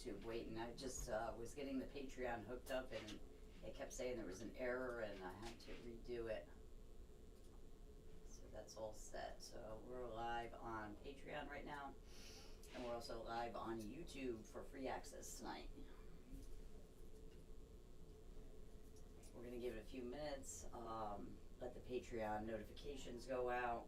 YouTube waiting. I just was getting the Patreon hooked up and it kept saying there was an error and I had to redo it. So that's all set. So we're live on Patreon right now, and we're also live on YouTube for free access tonight. We're going to give it a few minutes, let the Patreon notifications go out.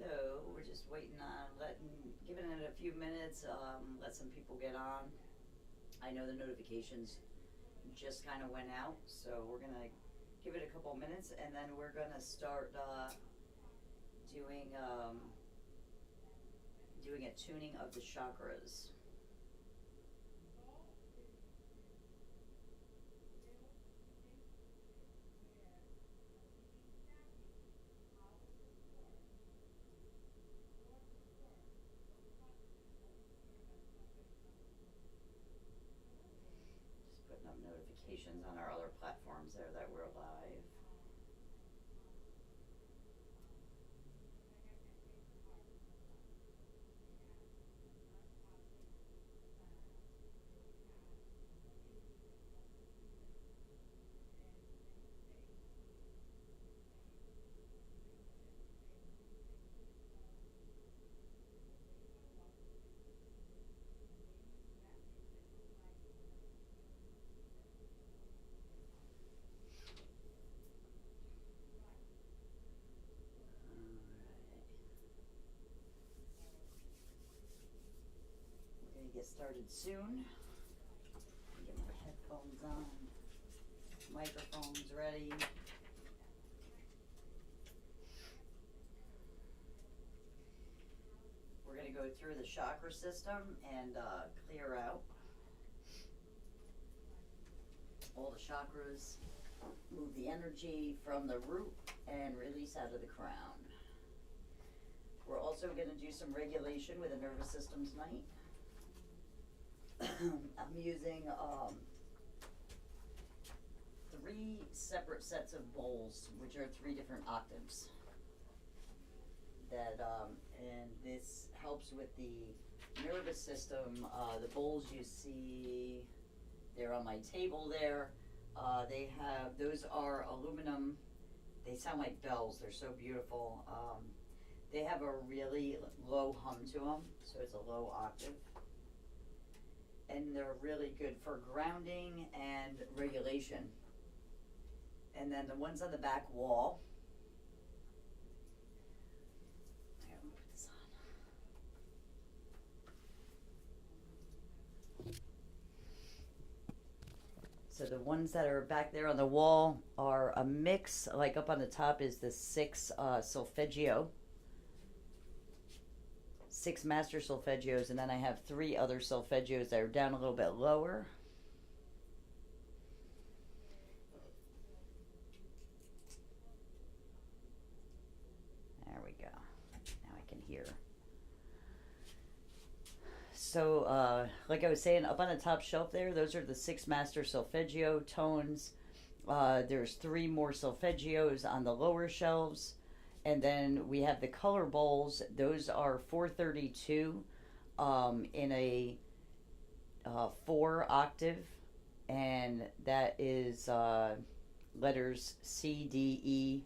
Hello, we're just waiting on giving it a few minutes, let some people get on. I know the notifications just kind of went out, so we're gonna give it a couple minutes and then we're gonna start doing a tuning of the chakras. Just putting up notifications on our other platforms there that we're live. We're gonna get started soon. Get my headphones on, microphones ready. We're gonna go through the chakra system and clear out all the chakras, move the energy from the root and release out of the crown. We're also gonna do some regulation with the nervous system tonight. I'm using 3 separate sets of bowls, which are 3 different octaves. That and this helps with the nervous system. The bowls you see, they're on my table there. Those are aluminum. They sound like bells. They're so beautiful. They have a really low hum to them, so it's a low octave. And they're really good for grounding and regulation. And then the ones on the back wall, I gotta put this on. So the ones that are back there on the wall are a mix, like up on the top is the 6 solfeggio. 6 master solfeggios, and then I have 3 other solfeggios that are down a little bit lower. There we go. Now I can hear. So, like I was saying, up on the top shelf there, those are the 6 master solfeggio tones. There's 3 more solfeggios on the lower shelves. And then we have the color bowls. Those are 432 in a 4 octave. And that is letters C, D, E,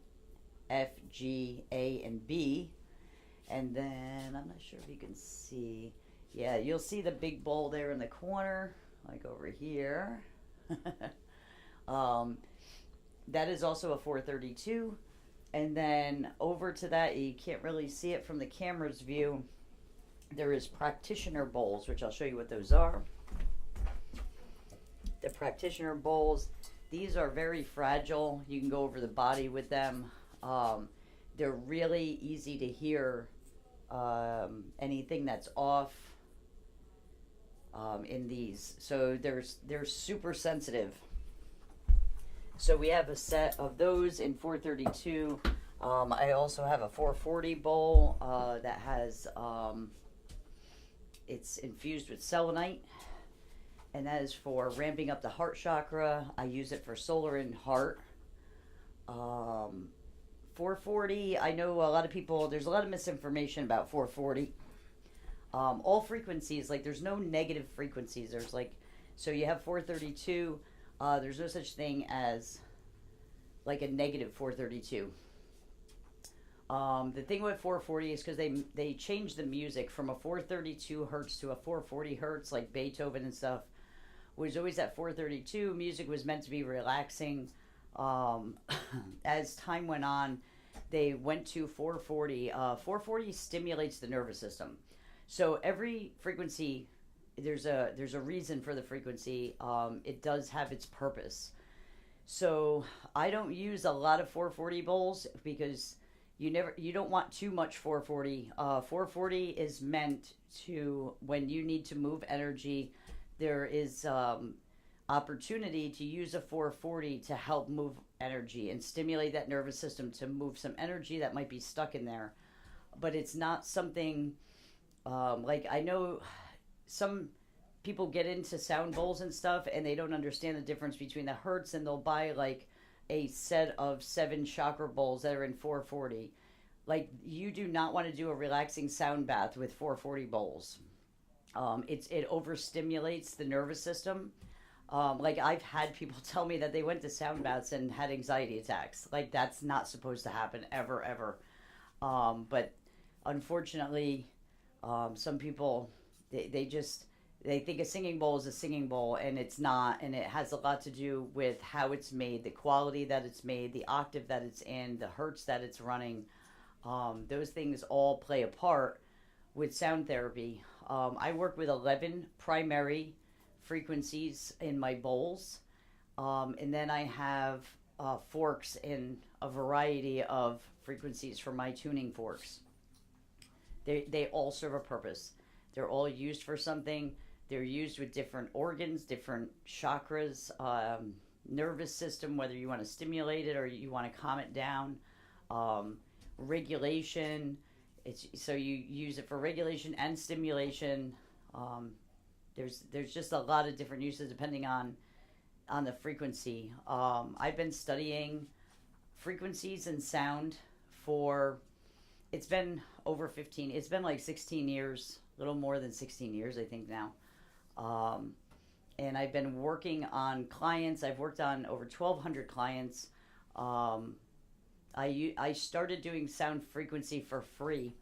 F, G, A, and B. And then, I'm not sure if you can see. Yeah, you'll see the big bowl there in the corner, like over here. That is also a 432. And then over to that, you can't really see it from the camera's view. There is practitioner bowls, which I'll show you what those are. The practitioner bowls, these are very fragile. You can go over the body with them. They're really easy to hear anything that's off in these. So they're super sensitive. So we have a set of those in 432. I also have a 440 bowl that has, it's infused with selenite, and that is for ramping up the heart chakra. I use it for solar and heart. 440, I know a lot of people, there's a lot of misinformation about 440. All frequencies, like there's no negative frequencies. There's like, so you have 432. There's no such thing as like a negative 432. The thing with 440 is because they changed the music from a 432 hertz to a 440 hertz, like Beethoven and stuff. Was always at 432. Music was meant to be relaxing. As time went on, they went to 440. 440 stimulates the nervous system. So every frequency, there's a reason for the frequency. It does have its purpose. So I don't use a lot of 440 bowls because you don't want too much 440. 440 is meant to, when you need to move energy, there is opportunity to use a 440 to help move energy and stimulate that nervous system to move some energy that might be stuck in there. But it's not something like, I know some people get into sound bowls and stuff and they don't understand the difference between the hertz, and they'll buy like a set of 7 chakra bowls that are in 440. Like, you do not want to do a relaxing sound bath with 440 bowls. It overstimulates the nervous system. Like, I've had people tell me that they went to sound baths and had anxiety attacks. Like, that's not supposed to happen ever. But unfortunately, some people, they think a singing bowl is a singing bowl, and it's not. And it has a lot to do with how it's made, the quality that it's made, the octave that it's in, the hertz that it's running. Those things all play a part with sound therapy. I work with 11 primary frequencies in my bowls. And then I have forks in a variety of frequencies for my tuning forks. They all serve a purpose. They're all used for something. They're used with different organs, different chakras, nervous system, whether you want to stimulate it or you want to calm it down. Regulation. So you use it for regulation and stimulation. There's just a lot of different uses depending on the frequency. I've been studying frequencies and sound for, it's been over 15, it's been like 16 years, a little more than 16 years, I think now. And I've been working on clients. I've worked on over 1,200 clients. I started doing sound frequency for free,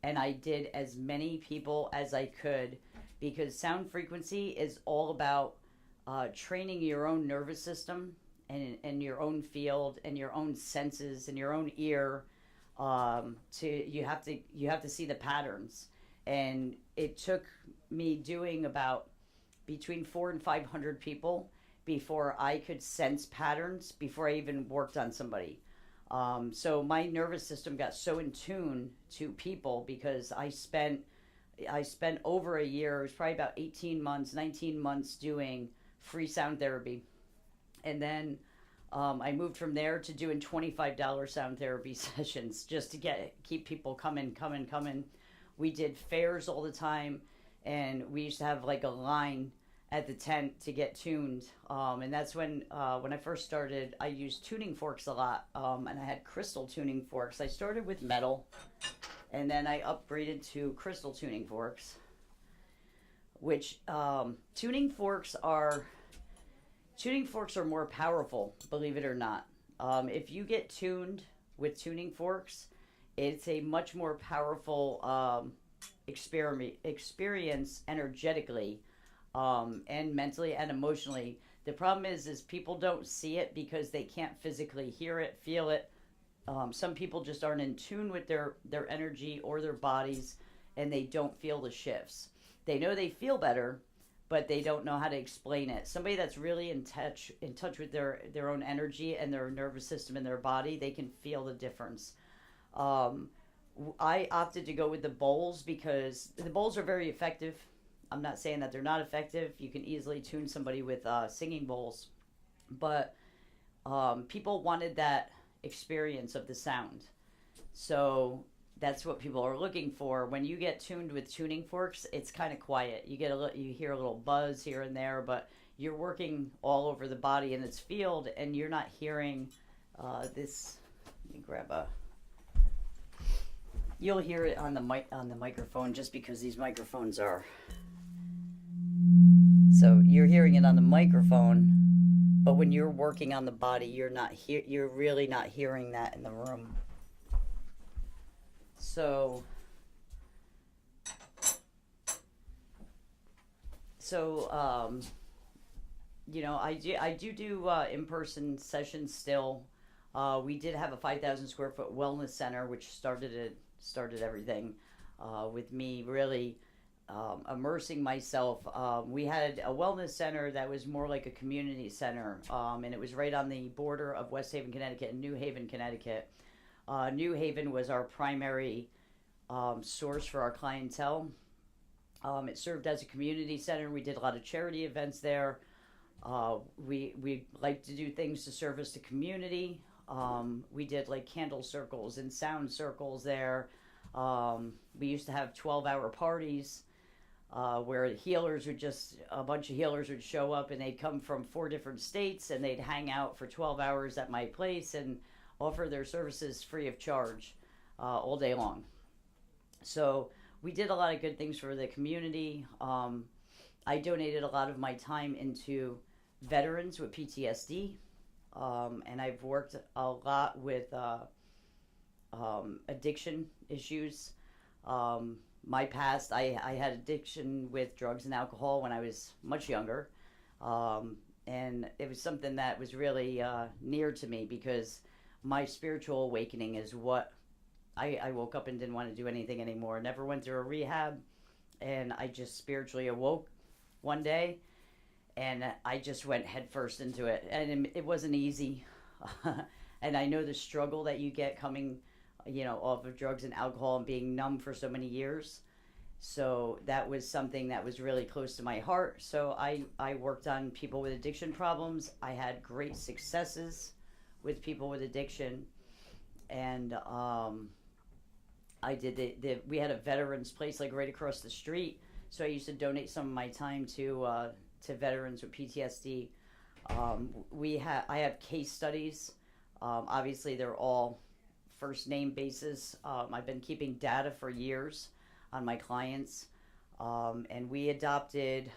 and I did as many people as I could, because sound frequency is all about training your own nervous system and your own field and your own senses and your own ear. You have to see the patterns, and it took me doing about between 400 and 500 people before I could sense patterns before I even worked on somebody. So my nervous system got so in tune to people because I spent over a year, it was probably about 18 months, 19 months doing free sound therapy. And then I moved from there to doing $25 sound therapy sessions just to keep people coming. We did fairs all the time, and we used to have like a line at the tent to get tuned. And that's when I first started, I used tuning forks a lot, and I had crystal tuning forks. I started with metal, and then I upgraded to crystal tuning forks, which tuning forks are more powerful, believe it or not. If you get tuned with tuning forks, it's a much more powerful experience energetically, and mentally and emotionally. The problem is people don't see it because they can't physically hear it, feel it. Some people just aren't in tune with their energy or their bodies, and they don't feel the shifts. They know they feel better, but they don't know how to explain it. Somebody that's really in touch with their own energy and their nervous system and their body, they can feel the difference. Um, I opted to go with the bowls because the bowls are very effective. I'm not saying that they're not effective. You can easily tune somebody with singing bowls, but people wanted that experience of the sound. So that's what people are looking for. When you get tuned with tuning forks, it's kind of quiet. You hear a little buzz here and there, but you're working all over the body in its field, and you're not hearing this. Let me grab a. You'll hear it on the microphone just because these microphones are. So you're hearing it on the microphone, but when you're working on the body, you're really not hearing that in the room. So I do in-person sessions still. We did have a 5,000 square foot wellness center, which started everything with me really immersing myself. We had a wellness center that was more like a community center, and it was right on the border of West Haven, Connecticut and New Haven, Connecticut. New Haven was our primary source for our clientele. It served as a community center. We did a lot of charity events there. We like to do things to service the community. We did like candle circles and sound circles there. We used to have 12-hour parties where a bunch of healers would show up, and they'd come from 4 different states, and they'd hang out for 12 hours at my place and offer their services free of charge all day long. So we did a lot of good things for the community. I donated a lot of my time into veterans with PTSD, and I've worked a lot with addiction issues. My past, I had addiction with drugs and alcohol when I was much younger, and it was something that was really near to me because my spiritual awakening is what I woke up and didn't want to do anything anymore. Never went through a rehab, and I just spiritually awoke one day, and I just went headfirst into it, and it wasn't easy. And I know the struggle that you get coming off of drugs and alcohol and being numb for so many years. So that was something that was really close to my heart. So I worked on people with addiction problems. I had great successes with people with addiction. And I did we had a veterans place like right across the street. So I used to donate some of my time to veterans with PTSD. I have case studies. Obviously they're all first name basis. I've been keeping data for years on my clients, and we adopted.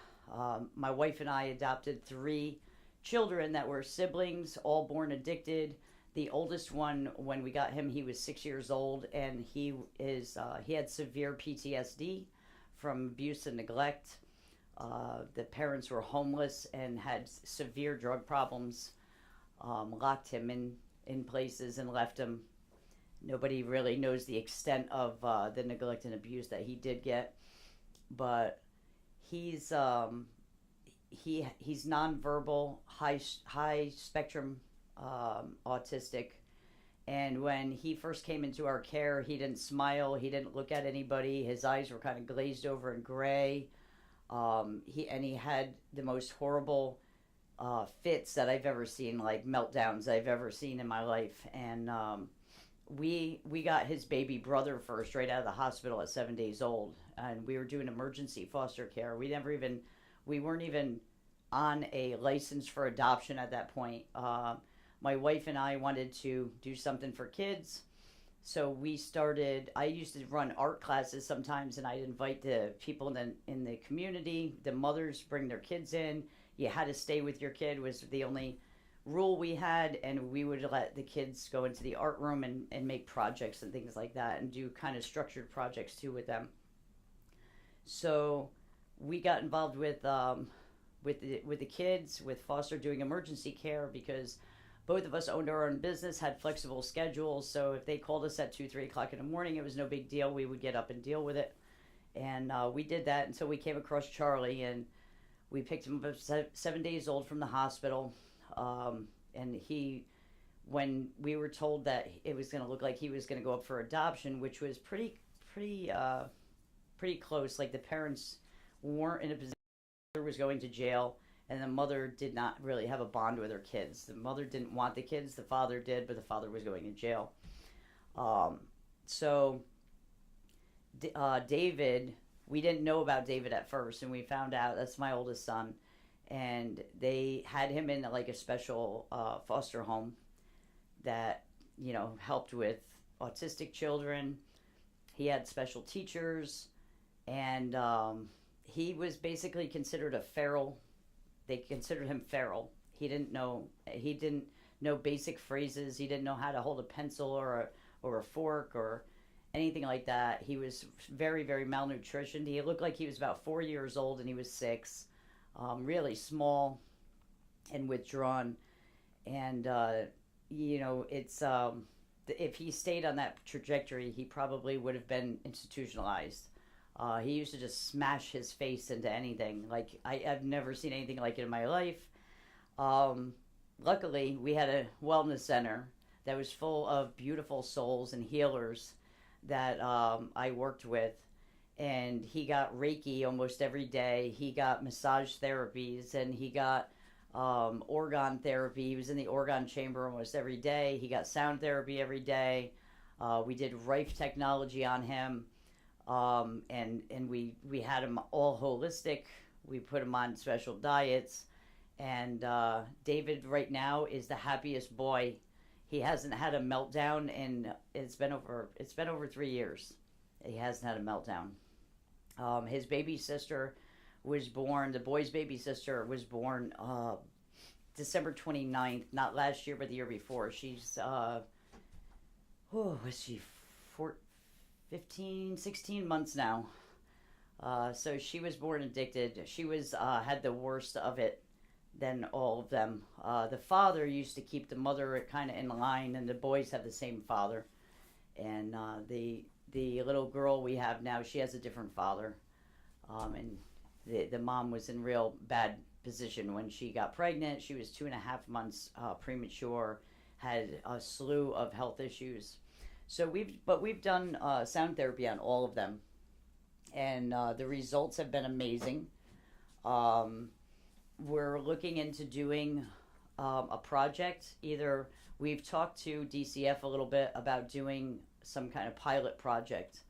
My wife and I adopted 3 children that were siblings, all born addicted. The oldest one, when we got him, he was 6 years old, and he had severe PTSD from abuse and neglect. The parents were homeless and had severe drug problems. Locked him in places and left him. Nobody really knows the extent of the neglect and abuse that he did get, but he's nonverbal, high spectrum autistic, and when he first came into our care, he didn't smile, he didn't look at anybody, his eyes were kind of glazed over and gray. He had the most horrible fits that I've ever seen, like meltdowns I've ever seen in my life, and we got his baby brother first right out of the hospital at 7 days old, and we were doing emergency foster care. We weren't even on a license for adoption at that point. My wife and I wanted to do something for kids, so I used to run art classes sometimes, and I'd invite the people in the community, the mothers bring their kids in. You had to stay with your kid was the only rule we had, and we would let the kids go into the art room and make projects and things like that, and do kind of structured projects too with them. So we got involved with the kids, with foster doing emergency care, because both of us owned our own business, had flexible schedules. So if they called us at 2, 3 o'clock in the morning, it was no big deal. We would get up and deal with it, and we did that until we came across Charlie, and we picked him up 7 days old from the hospital. And when we were told that it was going to look like he was going to go up for adoption, which was pretty close. Like, the parents weren't in a position. The mother was going to jail, and the mother did not really have a bond with her kids. The mother didn't want the kids. The father did, but the father was going to jail. So David, we didn't know about David at first, and we found out, that's my oldest son, and they had him in like a special foster home that, helped with autistic children. He had special teachers, and he was basically considered a feral. They considered him feral. He didn't know basic phrases. He didn't know how to hold a pencil or a fork or anything like that. He was very, very malnutritioned. He looked like he was about 4 years old, and he was 6. Really small and withdrawn. And it's if he stayed on that trajectory, he probably would have been institutionalized. He used to just smash his face into anything. Like, I've never seen anything like it in my life. Luckily, we had a wellness center that was full of beautiful souls and healers that I worked with. And he got Reiki almost every day. He got massage therapies, and he got organ therapy. He was in the organ chamber almost every day. He got sound therapy every day. We did Rife technology on him. And we had him all holistic. We put him on special diets, and David right now is the happiest boy. He hasn't had a meltdown, and it's been over 3 years. He hasn't had a meltdown. His baby sister was born. The boy's baby sister was born December 29th, not last year, but the year before. She's was she 16 months now. So she was born addicted. She was had the worst of it than all of them. The father used to keep the mother kind of in line, and the boys have the same father. And the little girl we have now, she has a different father. And the mom was in real bad position when she got pregnant. She was 2.5 months premature, had a slew of health issues. So we've done sound therapy on all of them, and the results have been amazing. We're looking into doing a project. Either we've talked to DCF a little bit about doing some kind of pilot project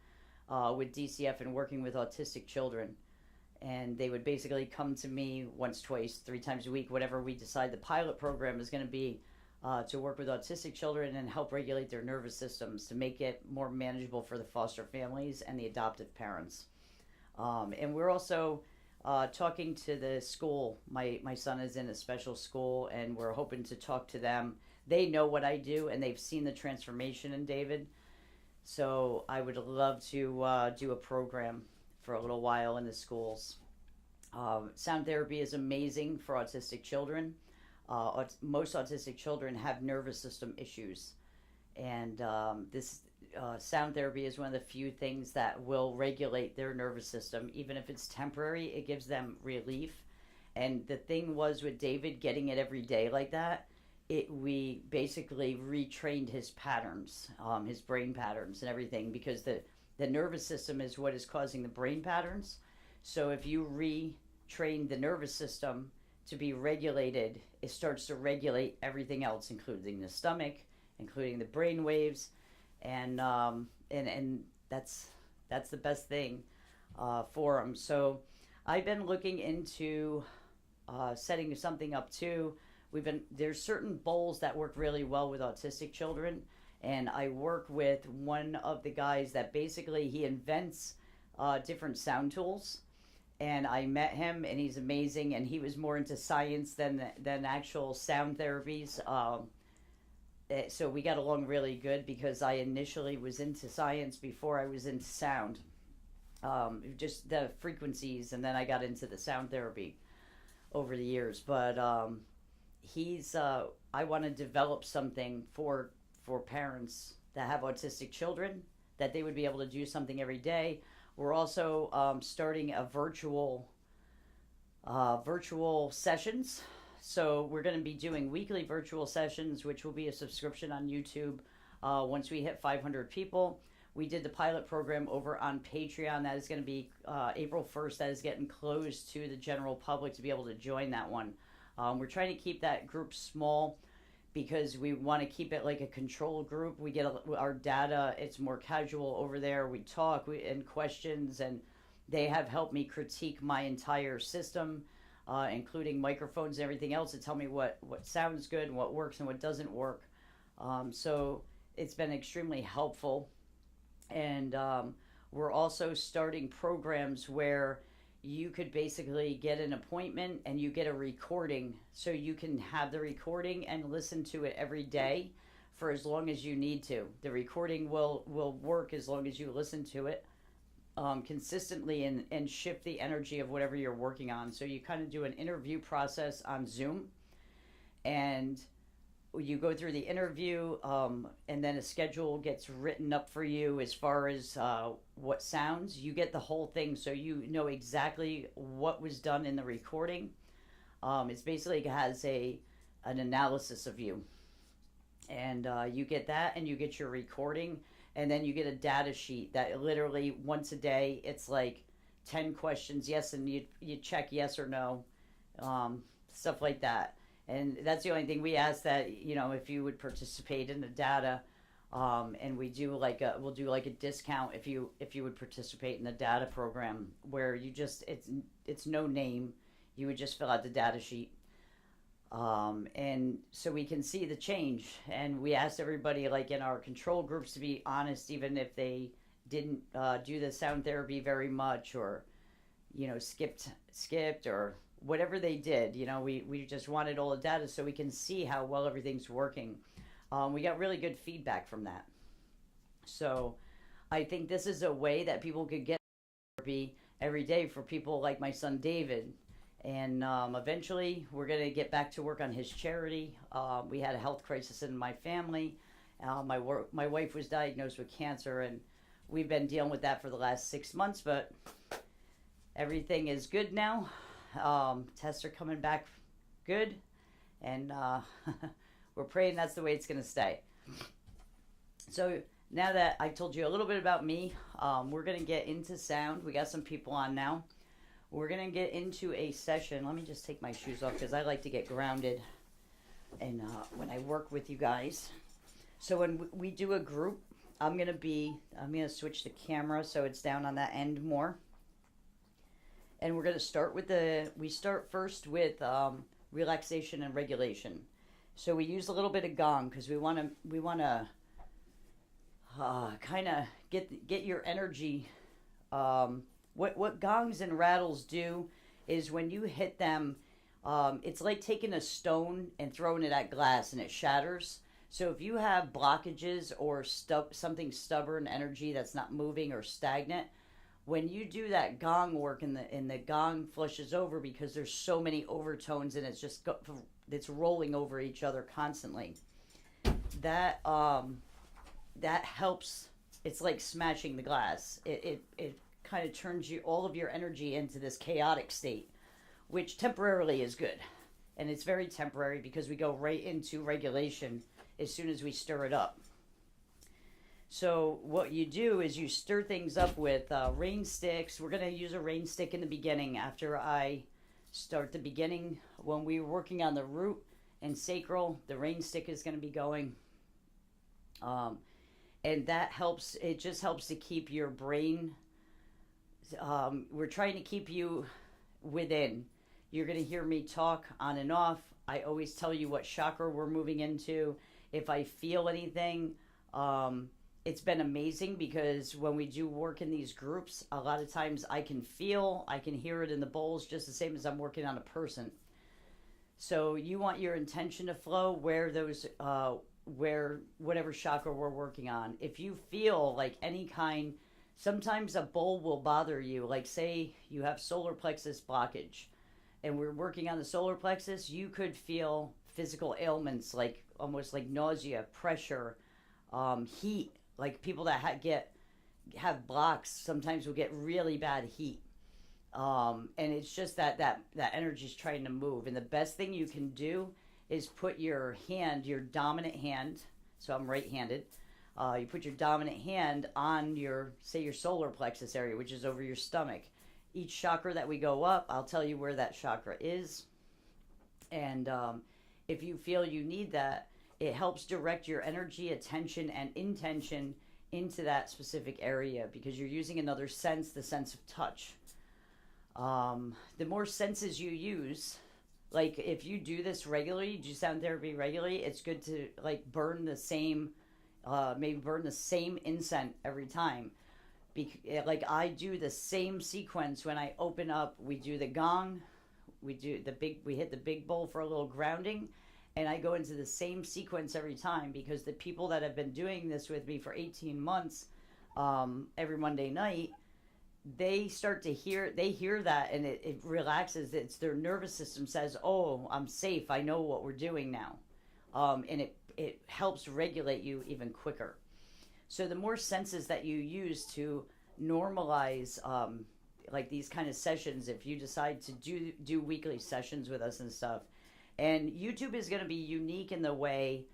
with DCF and working with autistic children, and they would basically come to me once, twice, 3 times a week, whatever we decide the pilot program is going to be. To work with autistic children and help regulate their nervous systems to make it more manageable for the foster families and the adoptive parents. And we're also talking to the school. My son is in a special school, and we're hoping to talk to them. They know what I do, and they've seen the transformation in David. So I would love to do a program for a little while in the schools. Sound therapy is amazing for autistic children. Most autistic children have nervous system issues, and this sound therapy is one of the few things that will regulate their nervous system. Even if it's temporary, it gives them relief. And the thing was with David getting it every day like that, we basically retrained his patterns, his brain patterns and everything, because the nervous system is what is causing the brain patterns. So if you retrain the nervous system to be regulated, it starts to regulate everything else, including the stomach, including the brain waves, and that's the best thing for them. So I've been looking into setting something up too. There's certain bowls that work really well with autistic children, and I work with one of the guys that basically he invents different sound tools. and I met him, and he's amazing. And he was more into science than actual sound therapies. So we got along really good because I initially was into science before I was into sound, just the frequencies, and then I got into the sound therapy over the years. But he's I want to develop something for parents that have autistic children, that they would be able to do something every day. We're also starting a virtual sessions. So we're going to be doing weekly virtual sessions, which will be a subscription on YouTube once we hit 500 people. We did the pilot program over on Patreon. That is going to be April 1st. That is getting closed to the general public to be able to join that one. We're trying to keep that group small because we want to keep it like a control group. We get our data. It's more casual over there. We talk and questions, and they have helped me critique my entire system, including microphones and everything else, to tell me what sounds good and what works and what doesn't work. So it's been extremely helpful. And we're also starting programs where you could basically get an appointment and you get a recording, so you can have the recording and listen to it every day for as long as you need to. The recording will work as long as you listen to it consistently and shift the energy of whatever you're working on. So you kind of do an interview process on Zoom, and you go through the interview, and then a schedule gets written up for you as far as what sounds. You get the whole thing, so you know exactly what was done in the recording. It's basically has an analysis of you, and you get that, and you get your recording, and then you get a data sheet that literally once a day, it's like 10 questions, yes, and you check yes or no, stuff like that. And that's the only thing we ask, that, if you would participate in the data, and we'll do like a discount if you would participate in the data program, where you just, it's no name, you would just fill out the data sheet, and so we can see the change. And we asked everybody, like in our control groups, to be honest, even if they didn't do the sound therapy very much, or skipped or whatever they did. We just wanted all the data so we can see how well everything's working. We got really good feedback from that. So I think this is a way that people could get therapy every day for people like my son David. And eventually we're going to get back to work on his charity. We had a health crisis in my family. My wife was diagnosed with cancer, and we've been dealing with that for the last 6 months, but everything is good now. Tests are coming back good, and we're praying that's the way it's going to stay. So now that I told you a little bit about me, we're going to get into sound. We got some people on now. We're going to get into a session. Let me just take my shoes off because I like to get grounded and when I work with you guys. So when we do a group, I'm going to switch the camera so it's down on that end more. And we're going to start we start first with relaxation and regulation. So we use a little bit of gong because we want to kind of get your energy. What gongs and rattles do is when you hit them, it's like taking a stone and throwing it at glass and it shatters. So if you have blockages or something stubborn energy that's not moving or stagnant, when you do that gong work and the gong flushes over, because there's so many overtones and it's rolling over each other constantly, that helps. It's like smashing the glass. It kind of turns all of your energy into this chaotic state, which temporarily is good. And it's very temporary because we go right into regulation as soon as we stir it up. So what you do is you stir things up with rain sticks. We're going to use a rain stick in the beginning after I start the beginning. When we were working on the root and sacral, the rain stick is going to be going. And that helps. It just helps to keep your brain. We're trying to keep you within. You're going to hear me talk on and off. I always tell you what chakra we're moving into. If I feel anything, it's been amazing because when we do work in these groups, a lot of times I can hear it in the bowls just the same as I'm working on a person. So you want your intention to flow where whatever chakra we're working on. If you feel like any kind, sometimes a bowl will bother you. Like say you have solar plexus blockage and we're working on the solar plexus, you could feel physical ailments like almost like nausea, pressure, heat. Like people that have blocks sometimes will get really bad heat. And it's just that energy is trying to move. And the best thing you can do is put your dominant hand, so I'm right-handed, you put your dominant hand on your solar plexus area, which is over your stomach. Each chakra that we go up, I'll tell you where that chakra is. And if you feel you need that, it helps direct your energy, attention, and intention into that specific area because you're using another sense, the sense of touch. The more senses you use, like if you do this regularly, do sound therapy regularly, it's good to like burn the same incense every time. Like I do the same sequence when I open up. We do the gong, we hit the big bowl for a little grounding, and I go into the same sequence every time because the people that have been doing this with me for 18 months, every Monday night, they hear that and it relaxes. It's their nervous system says, oh, I'm safe, I know what we're doing now. And it helps regulate you even quicker. So the more senses that you use to normalize like these kind of sessions, if you decide to do weekly sessions with us and stuff, and YouTube is going to be unique in the way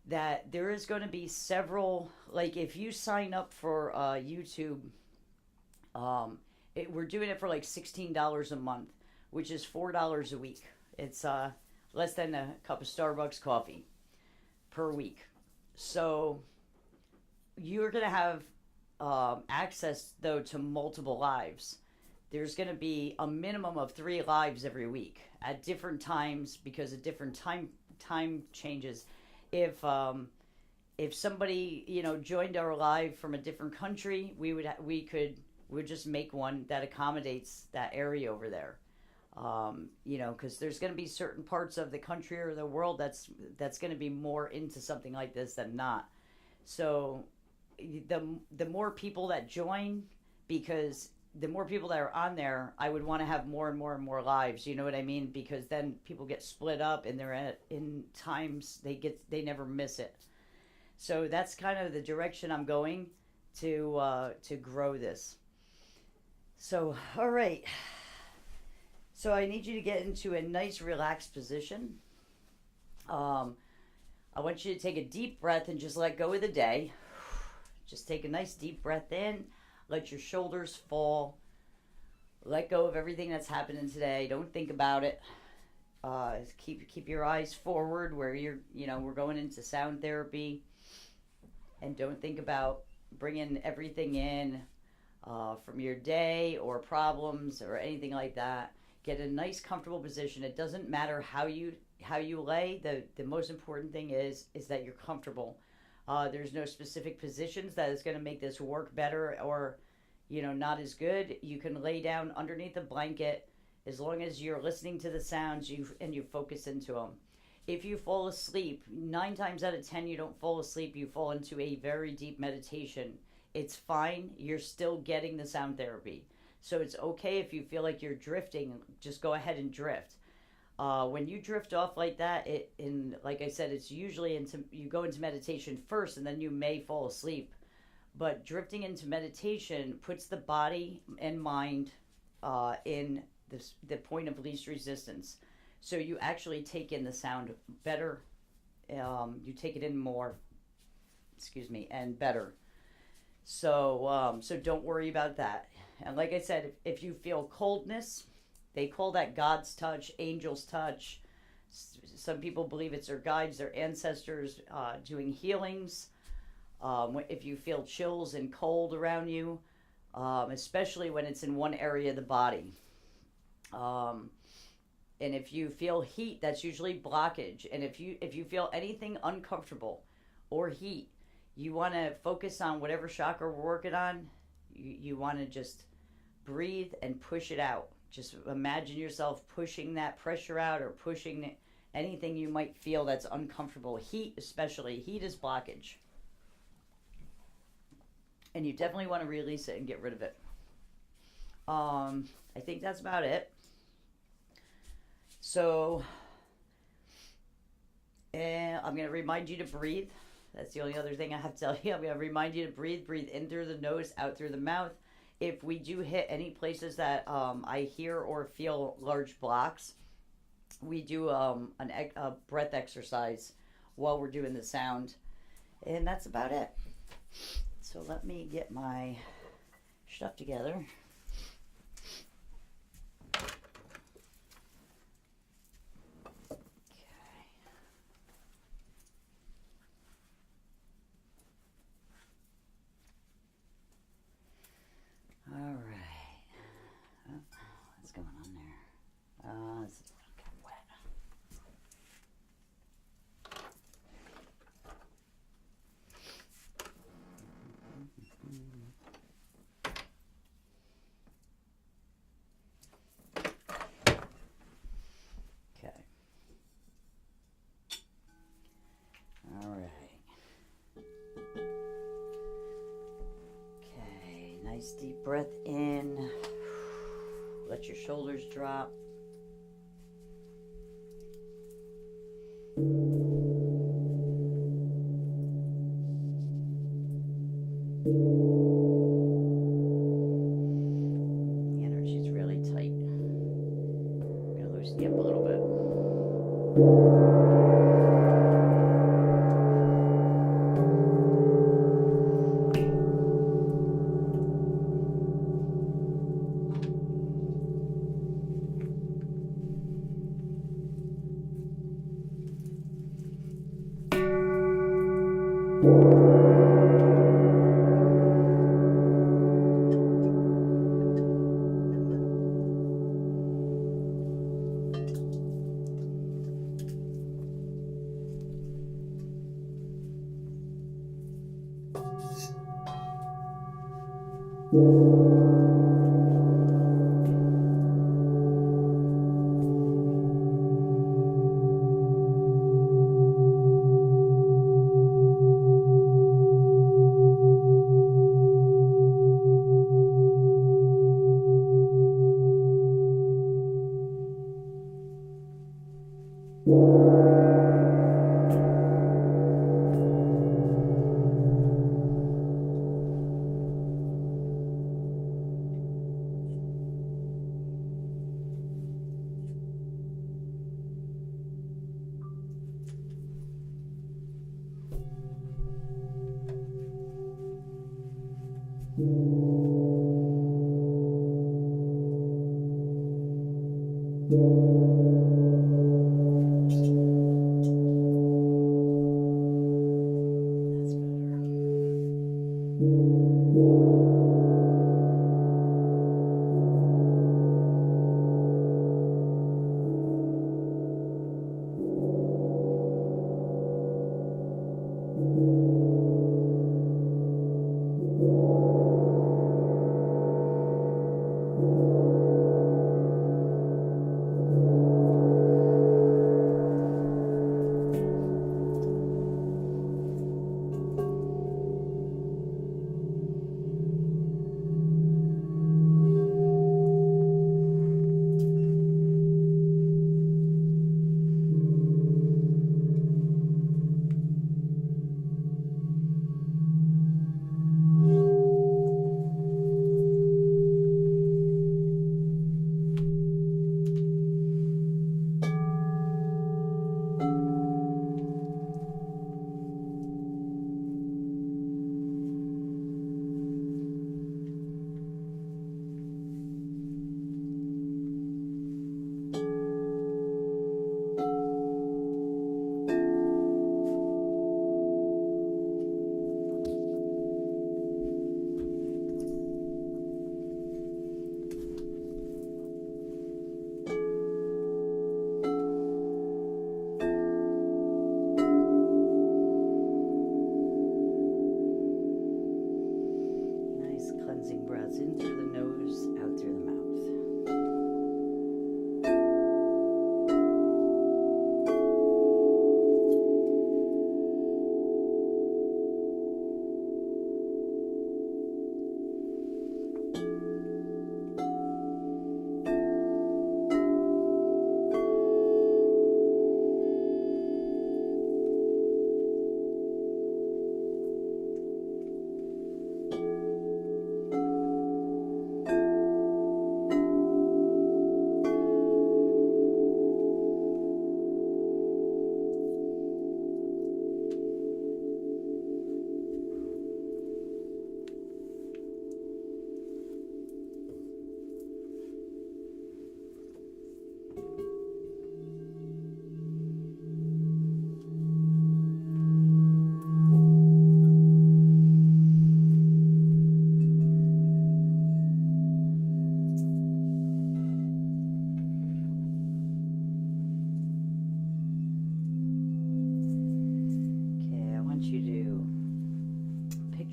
that there is going to be several, like if you sign up for YouTube, we're doing it for like $16 a month, which is $4 a week. It's less than a cup of Starbucks coffee per week. So you're going to have access, though, to multiple lives. There's going to be a minimum of 3 lives every week at different times because of different time changes. If somebody joined our live from a different country, we'd just make one that accommodates that area over there. Because there's going to be certain parts of the country or the world that's going to be more into something like this than not. So the more people that join, because the more people that are on there, I would want to have more and more and more lives. You know what I mean? Because then people get split up and they're in times they never miss it. So that's kind of the direction I'm going to grow this. So, all right. So I need you to get into a nice relaxed position. I want you to take a deep breath and just let go of the day. Just take a nice deep breath in. Let your shoulders fall. Let go of everything that's happening today. Don't think about it. Keep your eyes forward where we're going into sound therapy. And don't think about bringing everything in from your day or problems or anything like that. Get a nice comfortable position. It doesn't matter how you lay. The most important thing is that you're comfortable. There's no specific positions that is going to make this work better or not as good. You can lay down underneath a blanket as long as you're listening to the sounds and you focus into them. If you fall asleep, 9 times out of 10 you don't fall asleep, you fall into a very deep meditation. It's fine. You're still getting the sound therapy. So it's okay if you feel like you're drifting, just go ahead and drift. When you drift off like that, like I said, it's usually you go into meditation first and then you may fall asleep. But drifting into meditation puts the body and mind in the point of least resistance. So you actually take in the sound better. You take it in more, and better. So don't worry about that. And like I said, if you feel coldness, they call that God's touch, angel's touch. Some people believe it's their guides, their ancestors doing healings. If you feel chills and cold around you, especially when it's in one area of the body. And if you feel heat, that's usually blockage. And if you feel anything uncomfortable or heat, you want to focus on whatever chakra we're working on. You want to just breathe and push it out. Just imagine yourself pushing that pressure out, or pushing anything you might feel that's uncomfortable. Heat, especially. Heat is blockage. And you definitely want to release it and get rid of it. I think that's about it. So, I'm going to remind you to breathe. That's the only other thing I have to tell you. I'm going to remind you to breathe. Breathe in through the nose, out through the mouth. If we do hit any places that I hear or feel large blocks, we do a breath exercise while we're doing the sound. And that's about it. So let me get my stuff together. All right. Oh, what's going on there? This is kind of wet. Okay. All right. Nice deep breath in. Let your shoulders drop. The energy's really tight. I'm gonna loosen you up a little bit.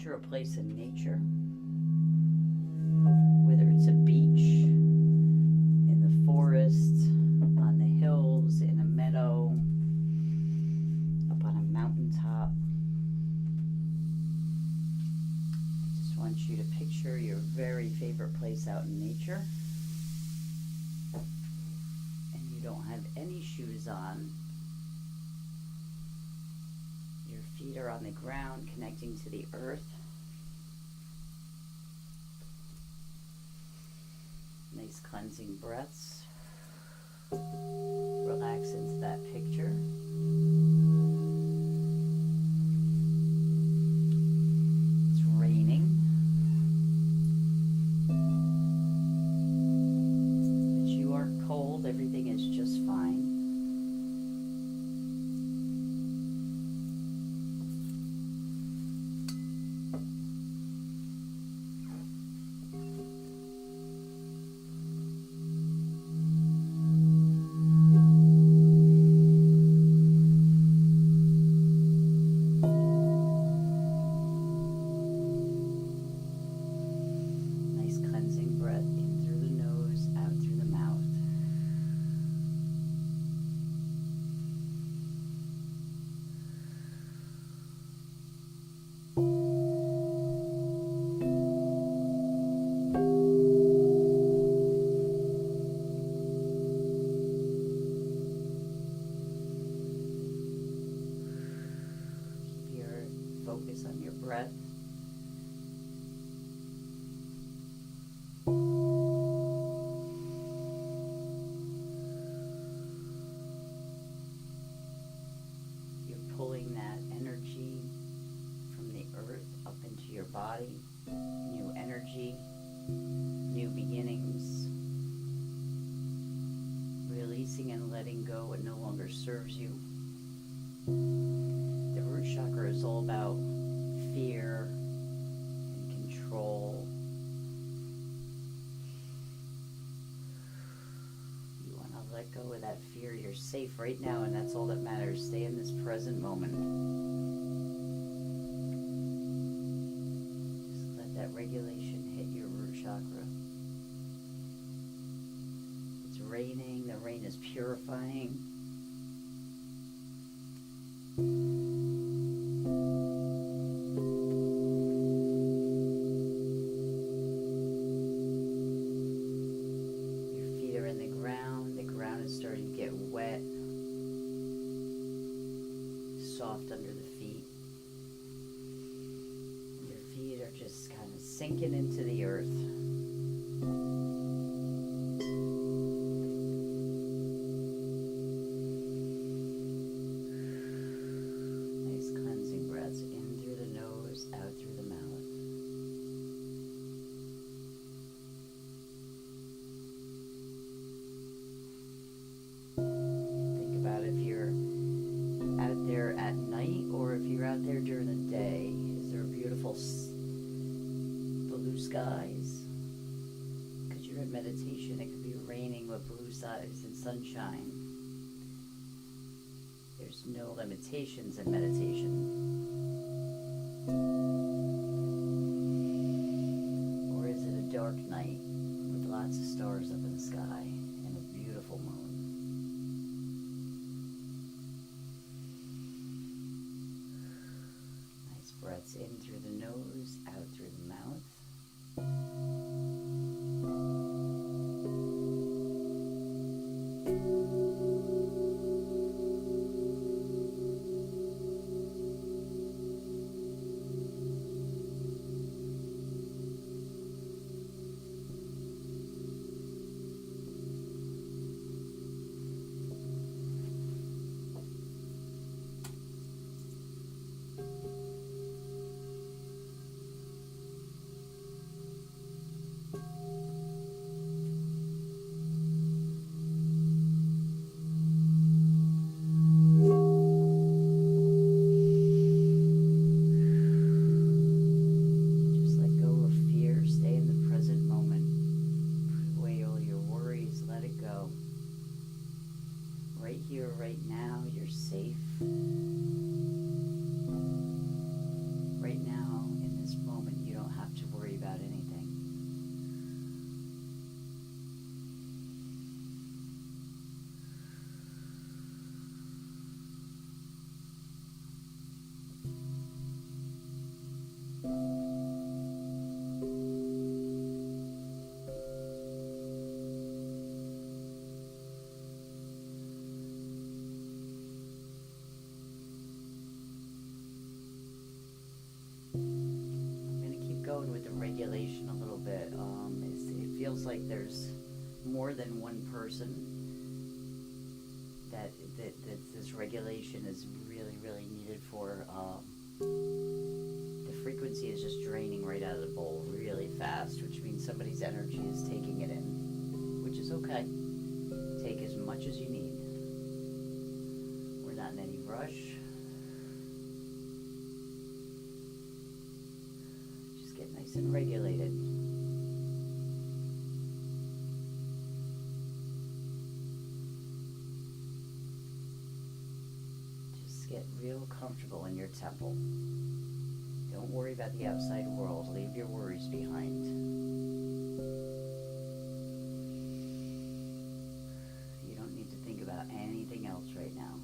picture a place in nature, whether it's a beach, in the forest, on the hills, in a meadow, up on a mountaintop. I just want you to picture your very favorite place out in nature. And you don't have any shoes on. Your feet are on the ground, connecting to the earth. Nice cleansing breaths. Relax into that picture. It's raining. But you aren't cold. Everything is just fine. Focus on your breath. You're pulling that energy from the earth up into your body. New energy, new beginnings. Releasing and letting go what no longer serves you. The root chakra is all about fear and control. You want to let go of that fear. You're safe right now, and that's all that matters. Stay in this present moment. Just let that regulation hit your root chakra. It's raining. The rain is purifying. Soft under the feet. Your feet are just kind of sinking into the earth. Nice cleansing breaths in through the nose, out through the mouth. Think about if you're out there at night, or if you're out there during the day. Is there beautiful blue skies? Because you're in meditation, it could be raining with blue skies and sunshine. There's no limitations in meditation. Or is it a dark night with lots of stars up in the sky and a beautiful moon? Breaths in through the nose, out through the mouth. going with the regulation a little bit. It feels like there's more than one person that this regulation is really, really needed for. The frequency is just draining right out of the bowl really fast, which means somebody's energy is taking it in, which is okay. Take as much as you need. We're not in any rush. Just get nice and regulated. Just get real comfortable in your temple. Don't worry about the outside world. Leave your worries behind. You don't need to think about anything else right now.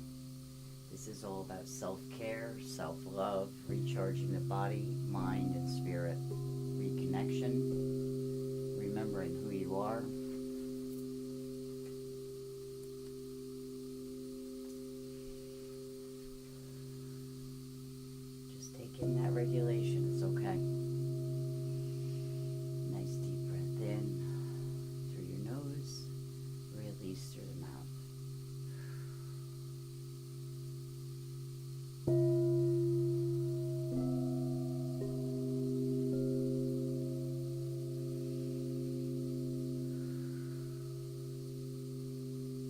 This is all about self-care, self-love, recharging the body, mind, and spirit, reconnection, remembering who you are. Just take in that regulation. It's okay. Nice deep breath in through your nose, release through the mouth.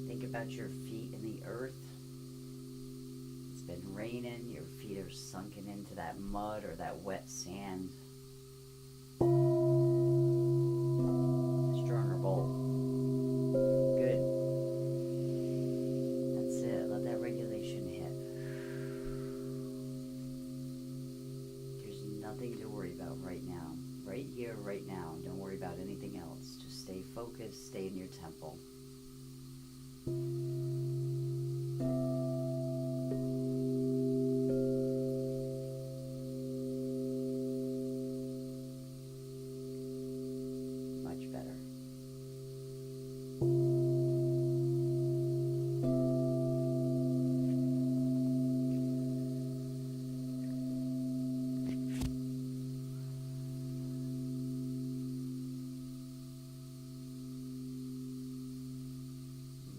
Think about your feet in the earth. It's been raining, your feet are sunken into that mud or that wet sand. Stronger bowl. Good. That's it. Let that regulation hit. There's nothing to worry about right now. Right here, right now. Don't worry about anything else. Just stay focused, stay in your temple. Much better.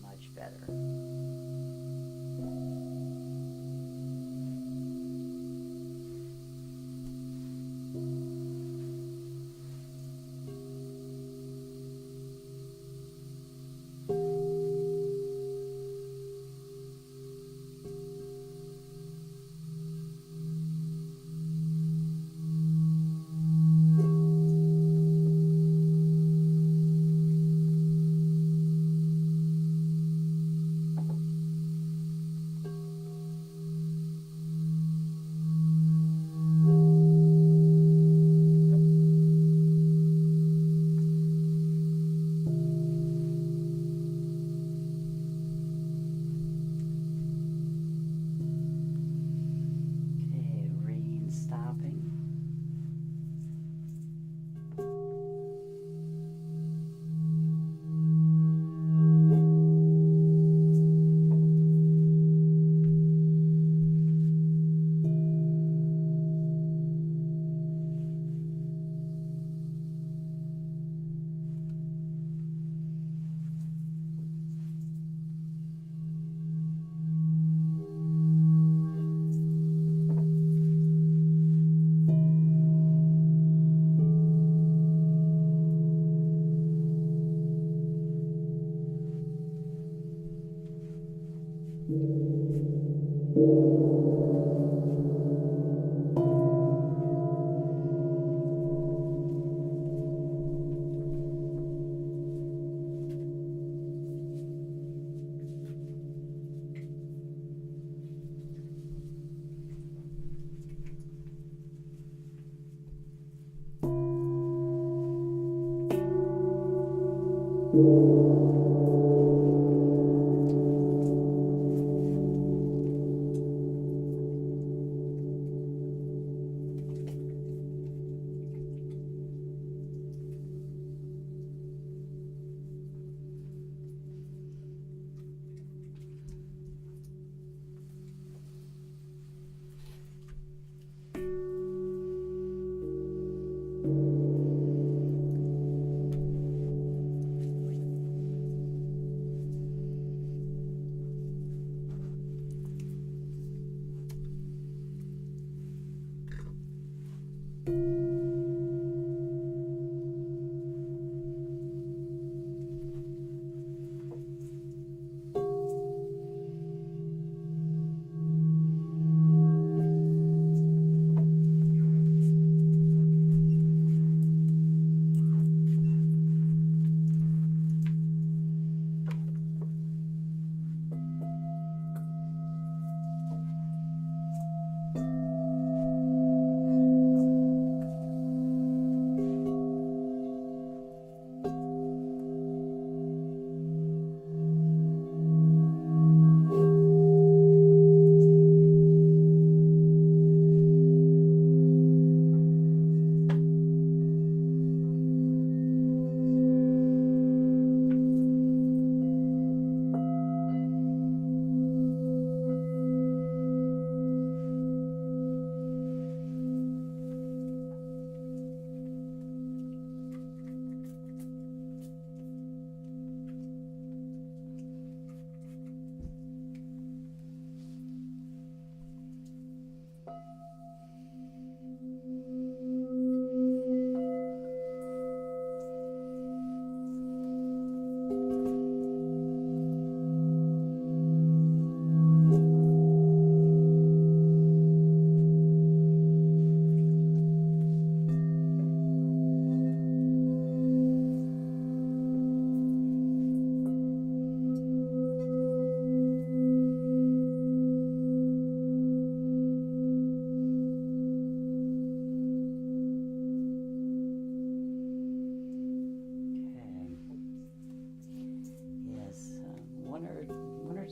Much better. Okay, rain stopping.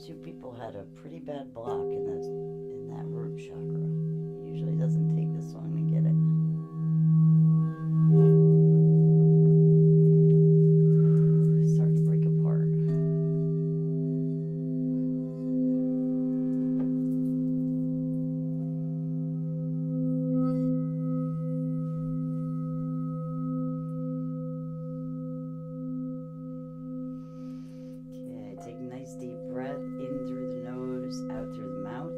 Two people had a pretty bad block in that root chakra. It usually doesn't take this long to get it. It's starting to break apart. Okay, take a nice deep breath in through the nose, out through the mouth.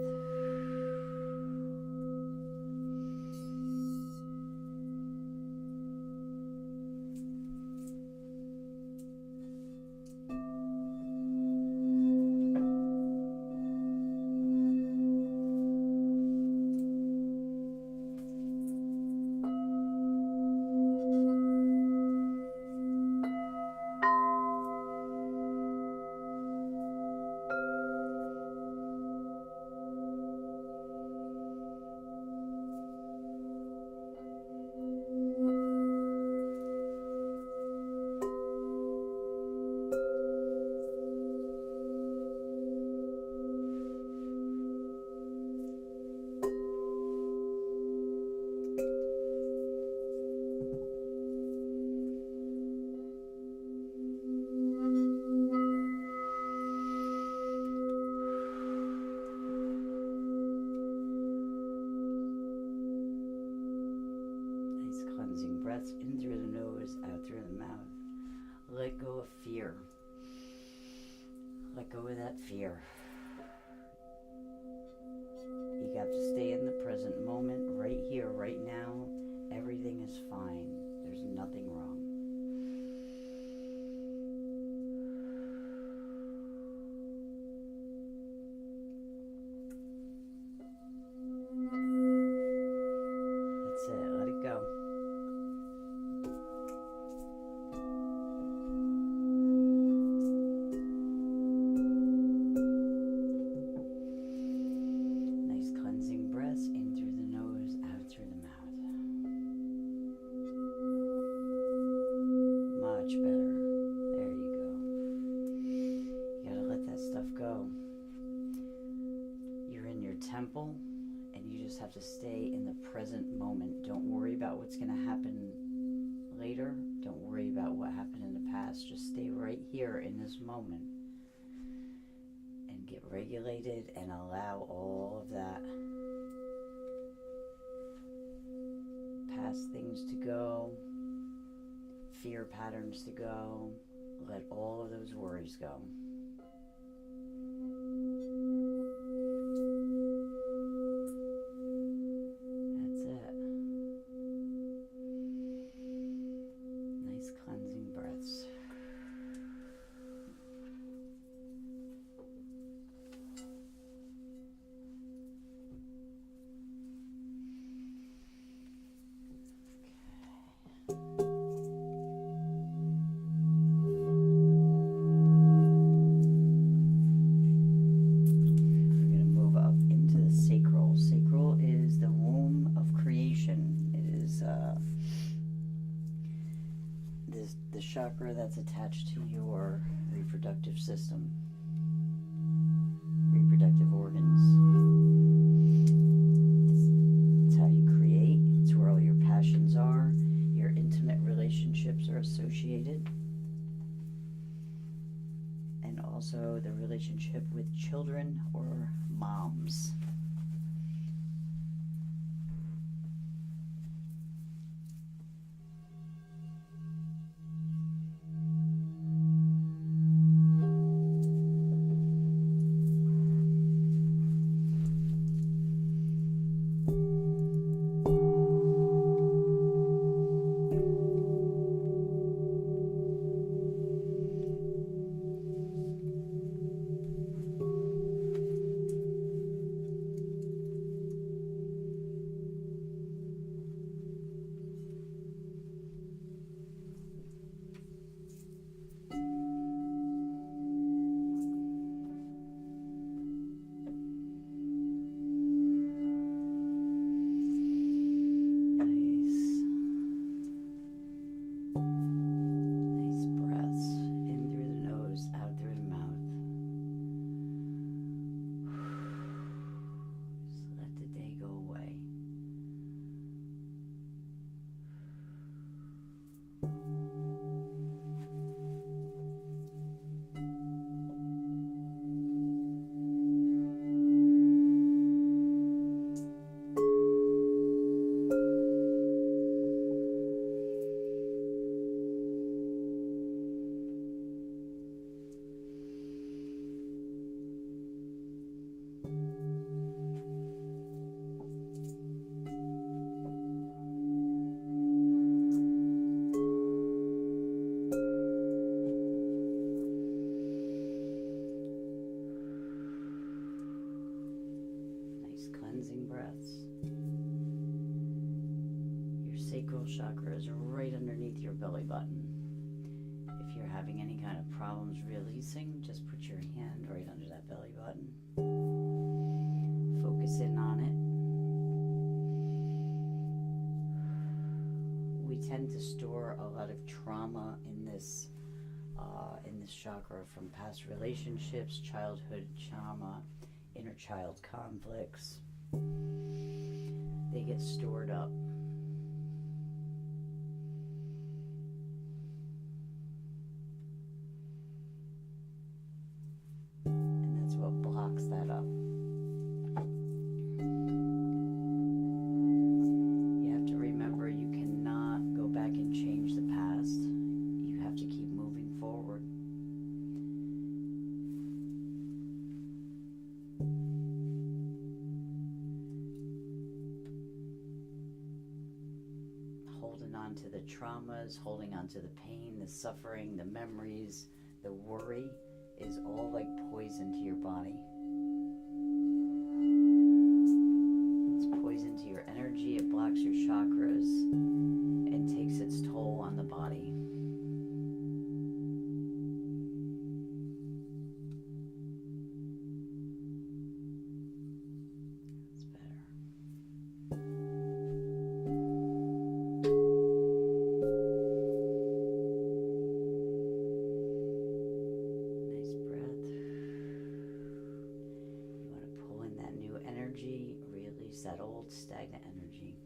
Breaths in through the nose, out through the mouth. Let go of fear. Let go of that fear. You got to stay in the present moment, right here, right now. Everything is fine. There's nothing wrong. That's it. Let it go. Temple, and you just have to stay in the present moment. Don't worry about what's going to happen later. Don't worry about what happened in the past. Just stay right here in this moment and get regulated and allow all of that past things to go, fear patterns to go. Let all of those worries go. The chakra that's attached to your reproductive system, reproductive organs. It's how you create. It's where all your passions are. Your intimate relationships are associated. And also the relationship with children or moms. cleansing breaths. Your sacral chakra is right underneath your belly button. If you're having any kind of problems releasing, just put your hand right under that belly button. Focus in on it. We tend to store a lot of trauma in this chakra from past relationships, childhood trauma, inner child conflicts. They get stored up. And that's what blocks that up. You have to remember you cannot go back and change the past. You have to keep moving forward. Holding on to the traumas, holding on to the pain, the suffering, the memories, the worry is all like poison to your body. It's poison to your energy, it blocks your chakras, and takes its toll on the body. It's better. Release that old stagnant energy.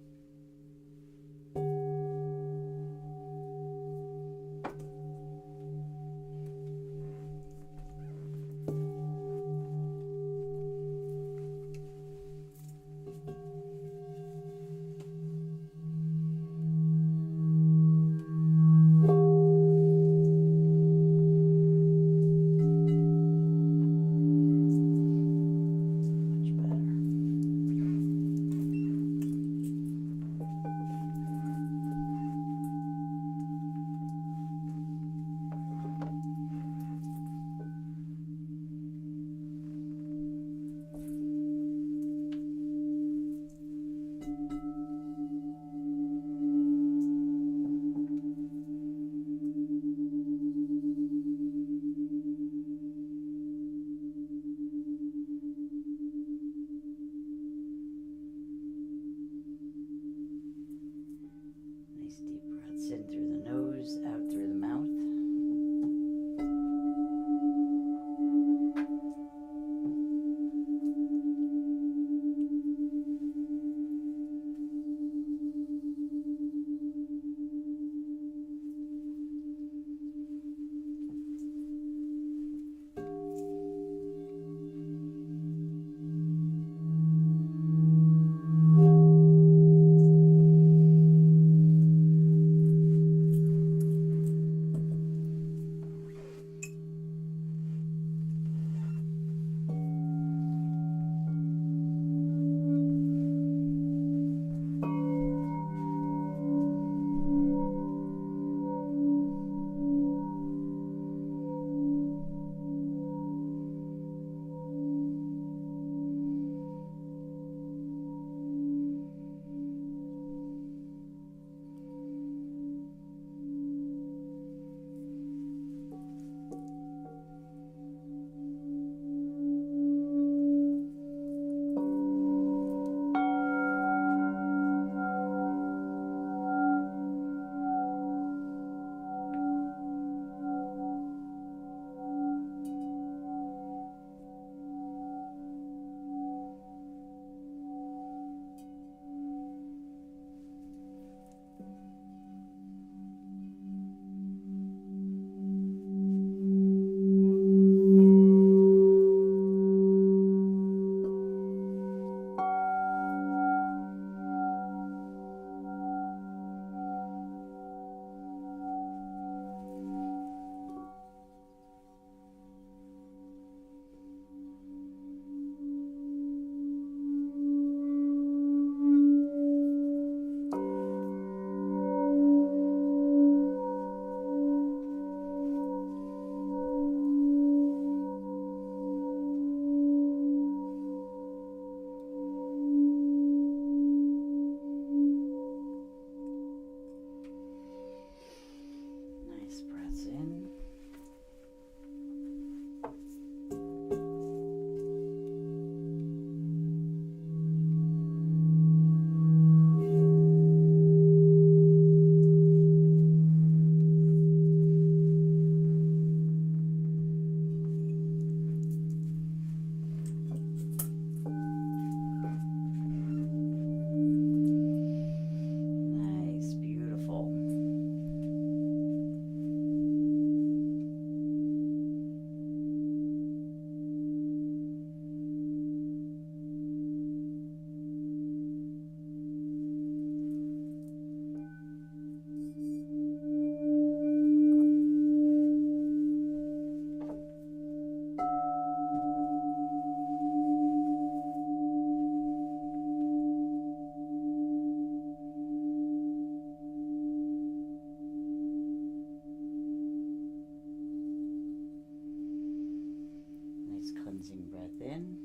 cleansing breath in.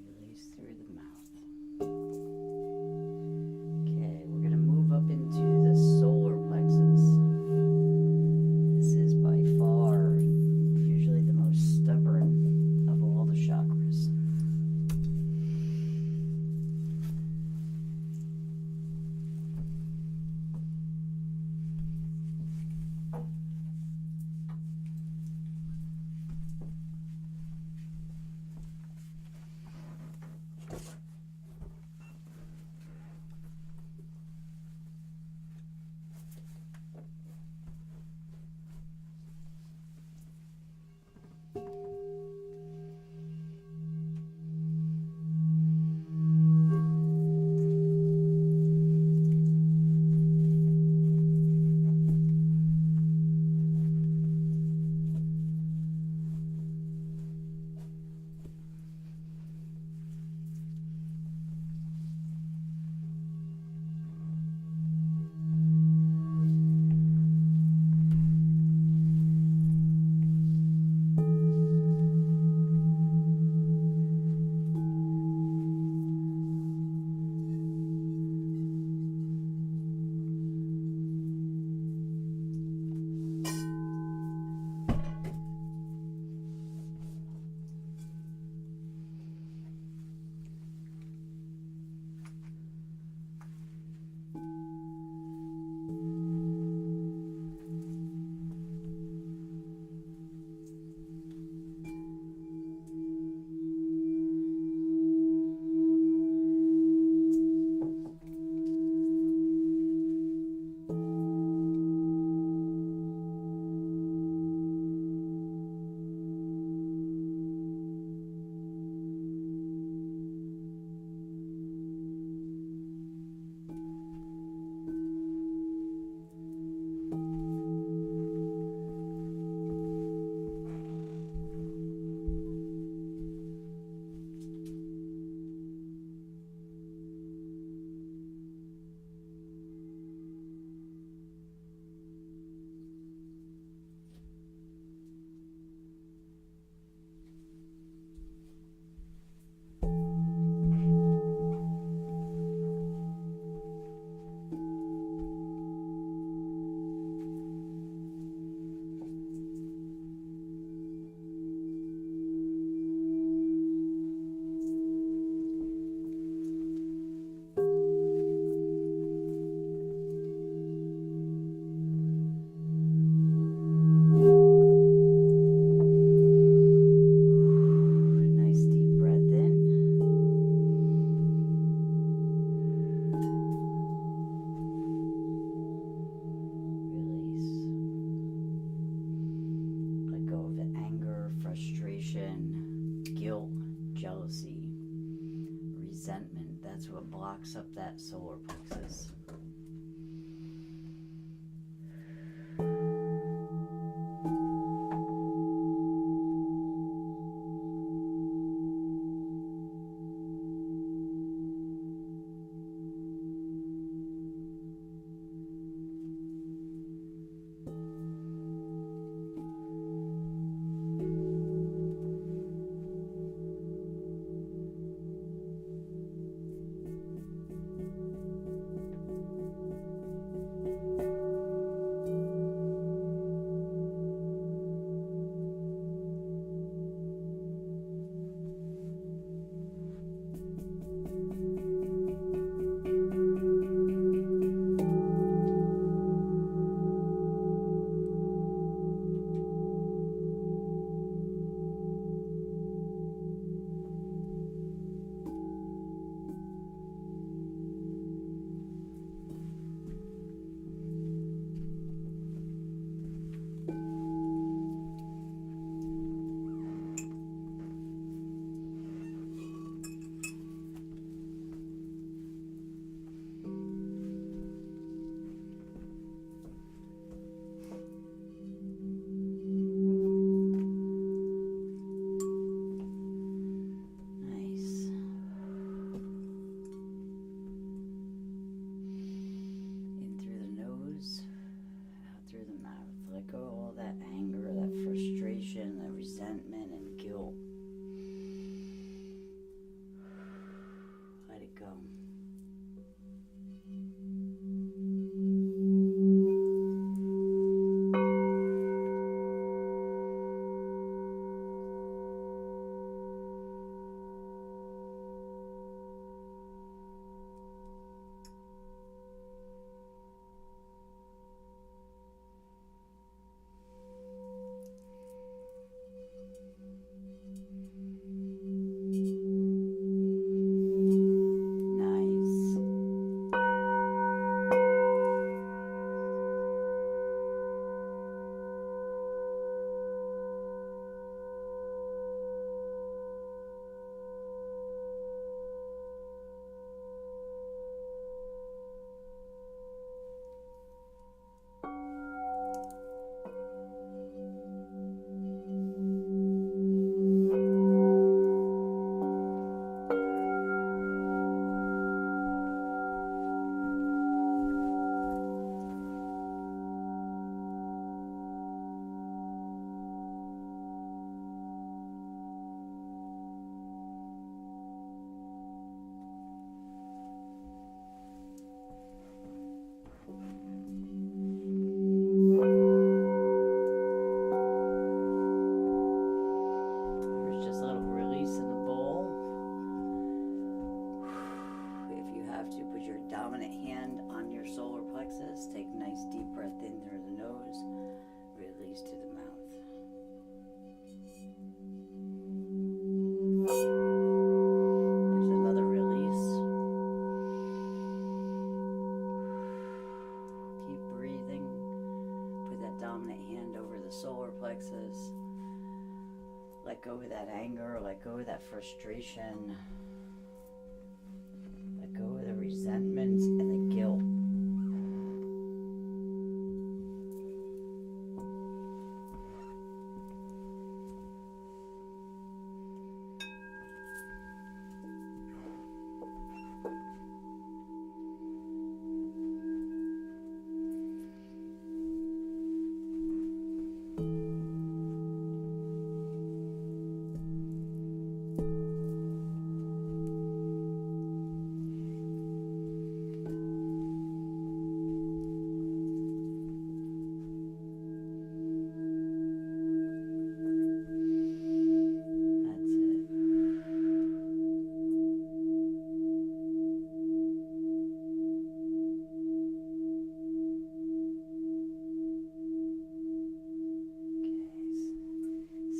Release through the mouth. Okay, we're going to move up into the solar plexus. This is by far usually the most stubborn of all the chakras. Guilt, jealousy, resentment, that's what blocks up that solar plexus. frustration, the resentment and guilt. Let it go. Dominant hand on your solar plexus. Take a nice deep breath in through the nose, release to the mouth. There's another release. Keep breathing. Put that dominant hand over the solar plexus. Let go of that anger, let go of that frustration. Resentments and the guilt.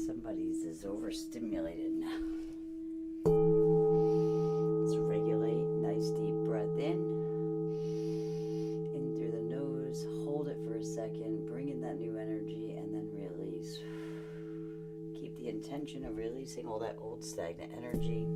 Somebody's is overstimulated now. Let's regulate. Nice deep breath in through the nose. Hold it for a second. Bring in that new energy and then release. Keep the intention of releasing all that old stagnant energy.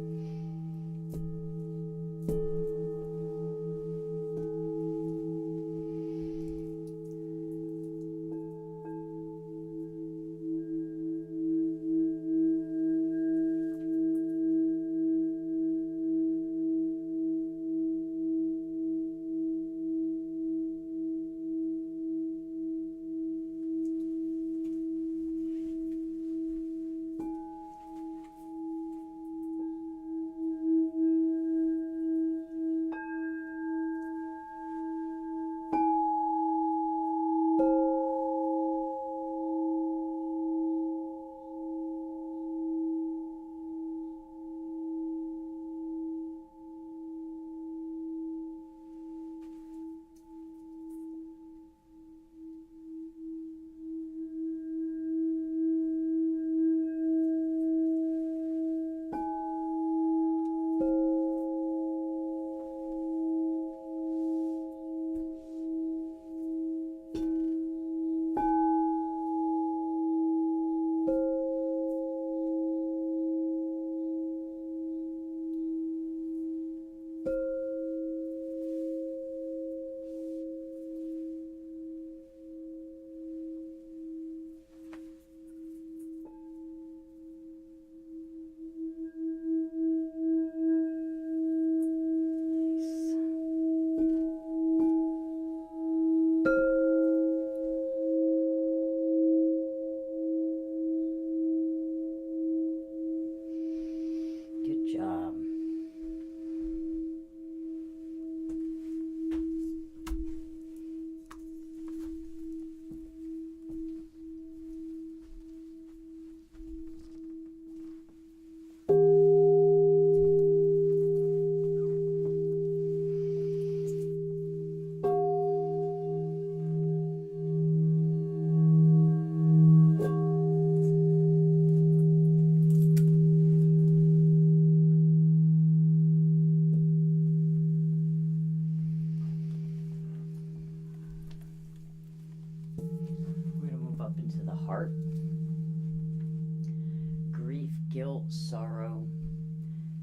guilt, sorrow,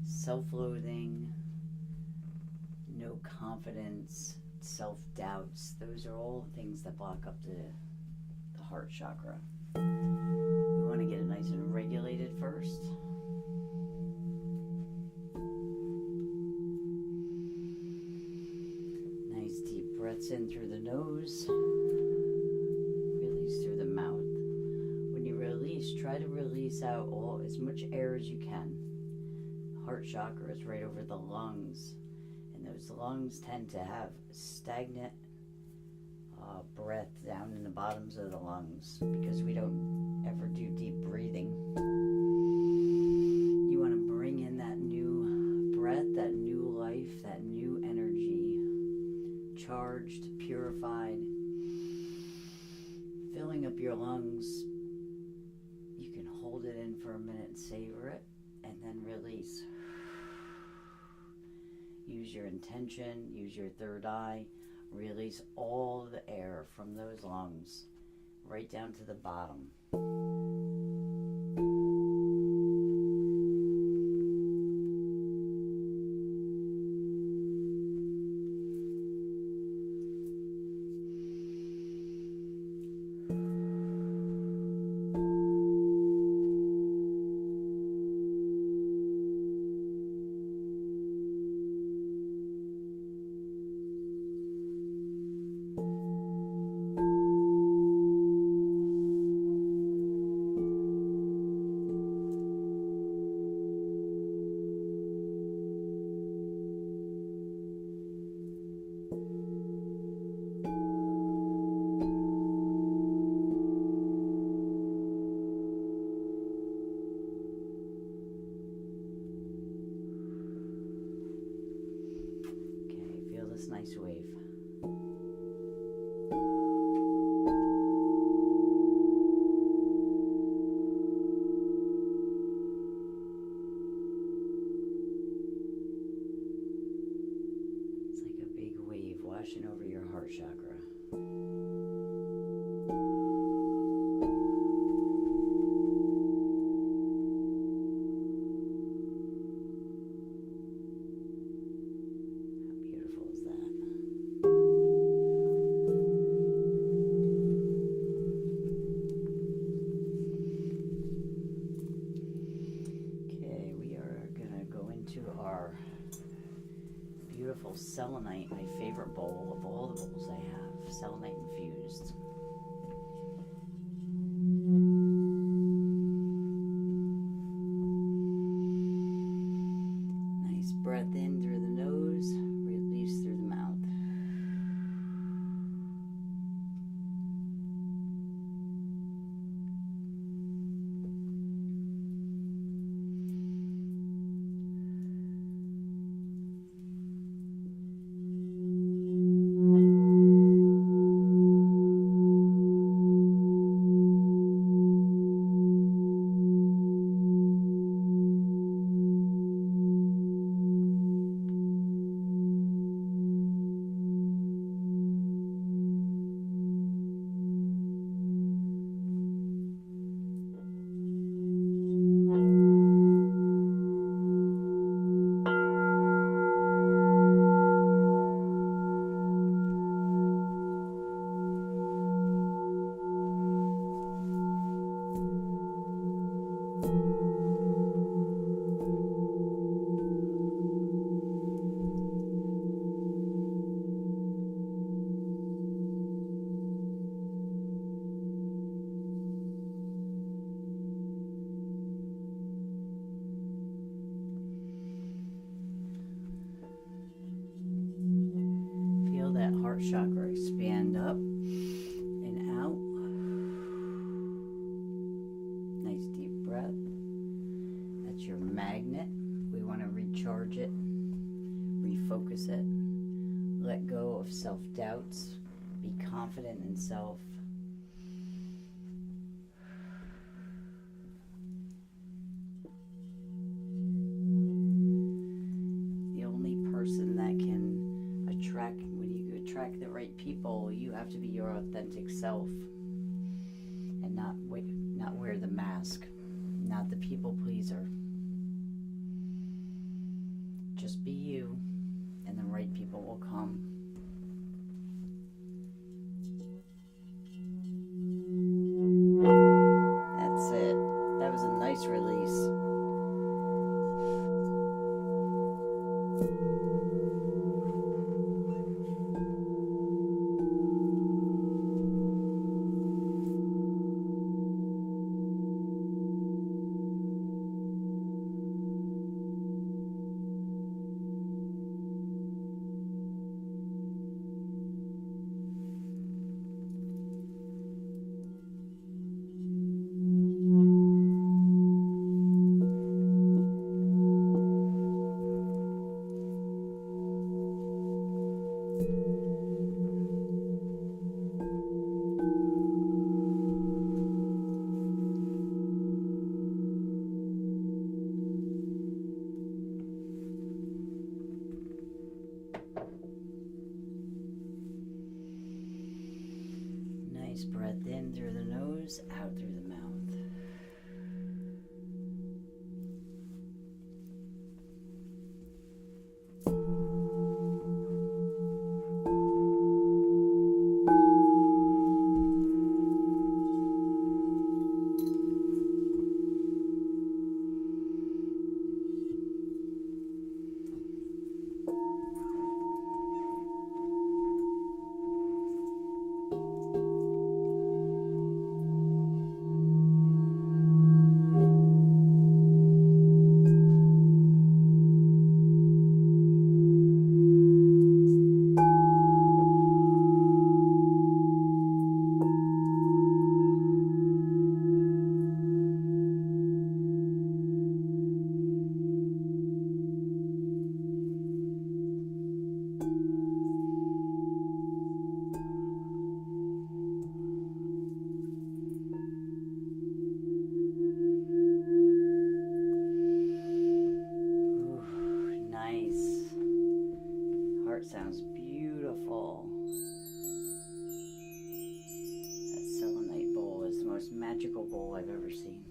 self-loathing, no confidence, self-doubts. Those are all things that block up the heart chakra. We want to get it nice and regulated first. Nice deep breaths in through the nose. Release through the mouth. When you release, try to release out as much air as you can. Heart chakra is right over the lungs, and those lungs tend to have stagnant breath down in the bottoms of the lungs because we don't ever do deep breathing. You want to bring in that new breath, that new life, that new energy, charged, purified, filling up your lungs. You can hold it in for a minute, savor it, and then release. Use your intention, use your third eye, release all the air from those lungs right down to the bottom. Nice wave. It's like a big wave washing over your heart chakra. Beautiful selenite, my favorite bowl of all the bowls I have, selenite infused. Nice breath in through the nose, release through the mouth. Heart chakra expand up and out. Nice deep breath. That's your magnet. We want to recharge it, refocus it, let go of self-doubts, be confident in self. The only person that can attract, attract the right people, you have to be your authentic self and not wear the mask, not not the people pleaser. Just be you, and the right people will come. That's it. That was a nice release. Nice breath in through the nose, out through the mouth. Sounds beautiful. That selenite bowl is the most magical bowl I've ever seen.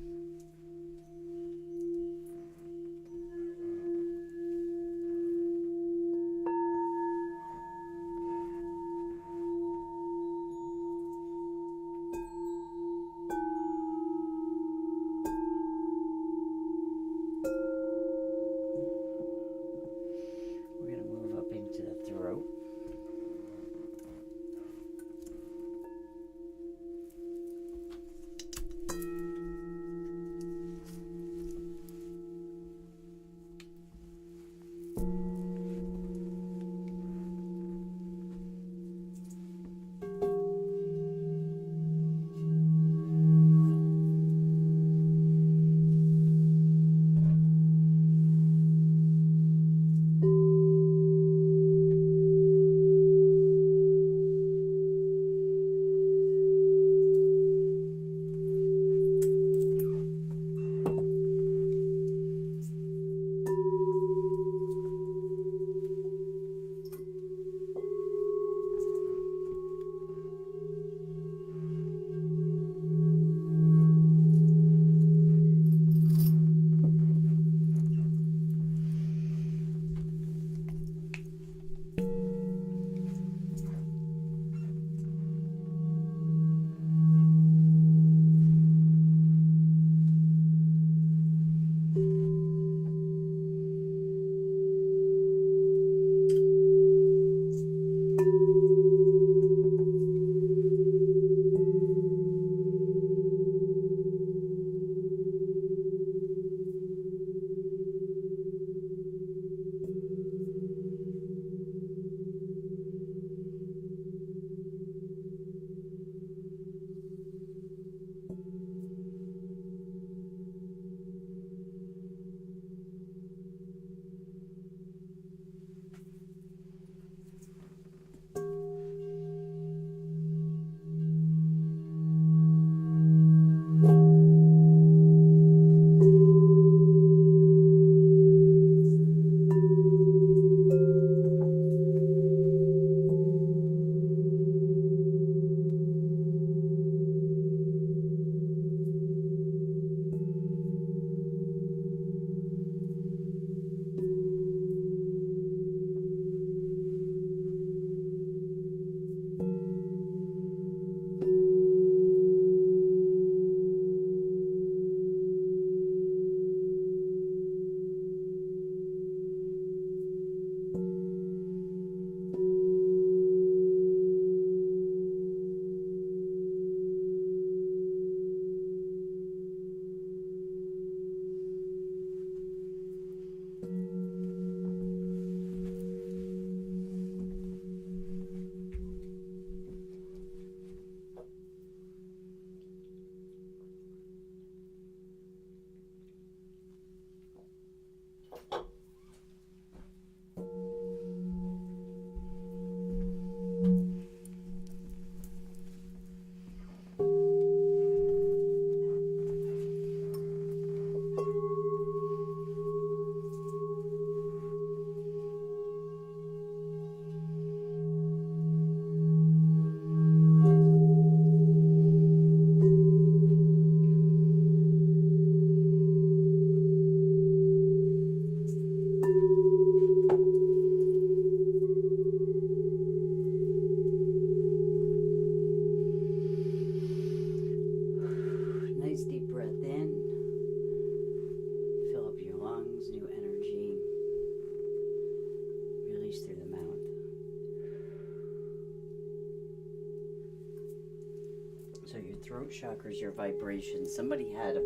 throat chakra is your vibration. Somebody has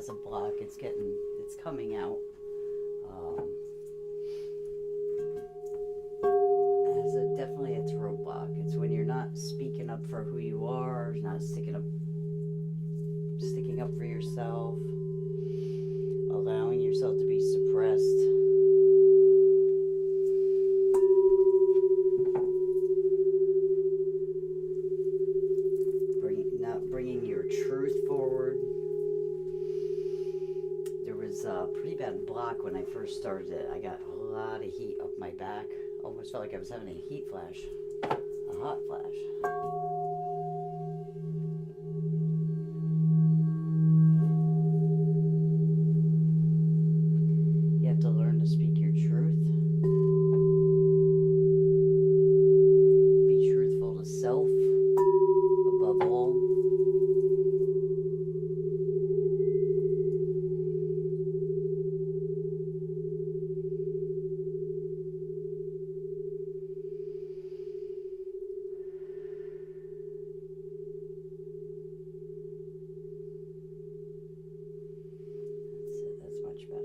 a block. It's coming out. Definitely a throat block. It's when you're not speaking up for who you are, not sticking up for yourself, allowing yourself to be suppressed. Not bringing your truth forward. There was a pretty bad block when I first started it. I got a lot of heat up my back. Almost felt like I was having a heat flash, a hot flash. You have to learn to speak your truth. Be truthful to self, above all. Much better.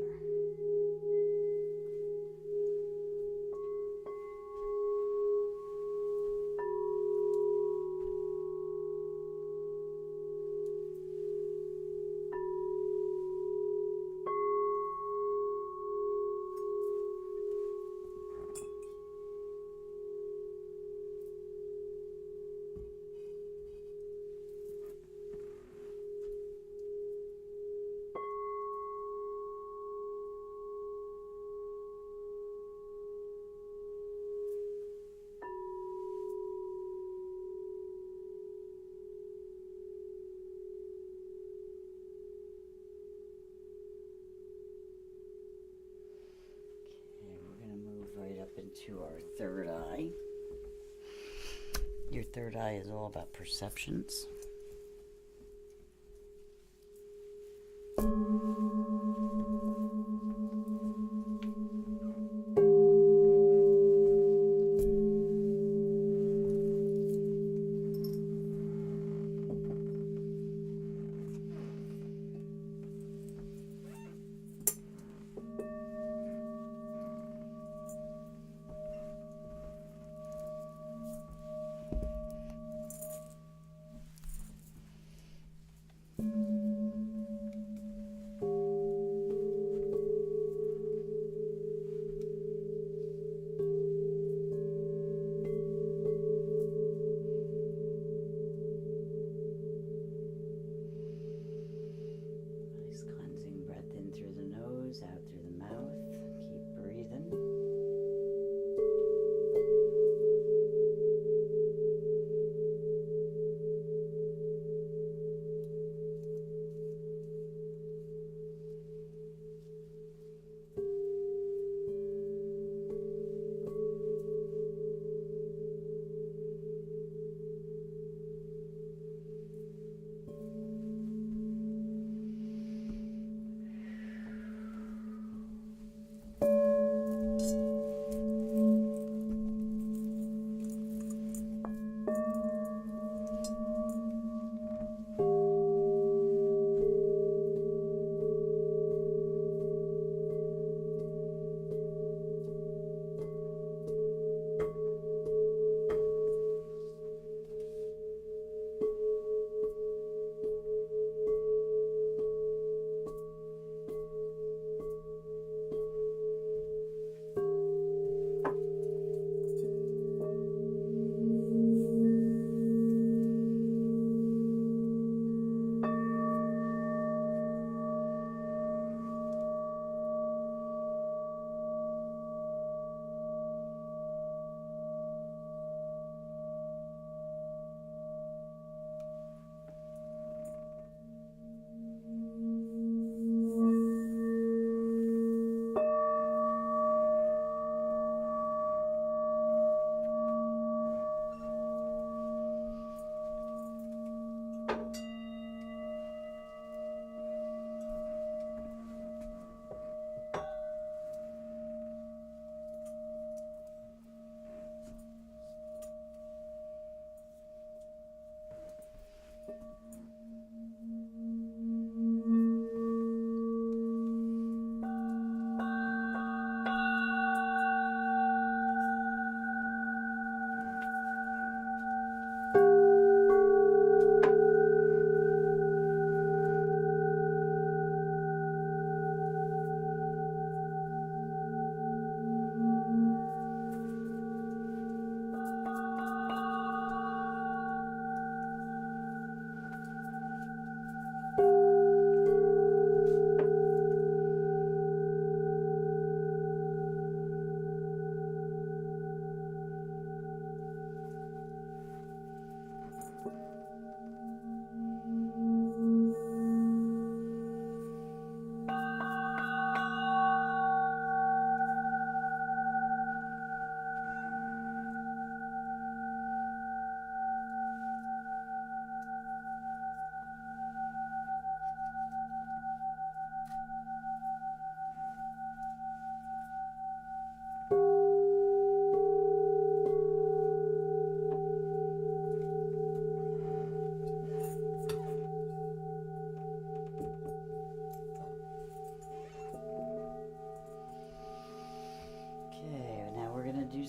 Into our third eye. Your third eye is all about perceptions.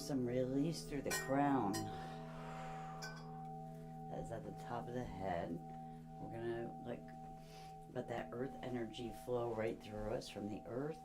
some release through the crown. That's at the top of the head. We're gonna let that earth energy flow right through us from the earth.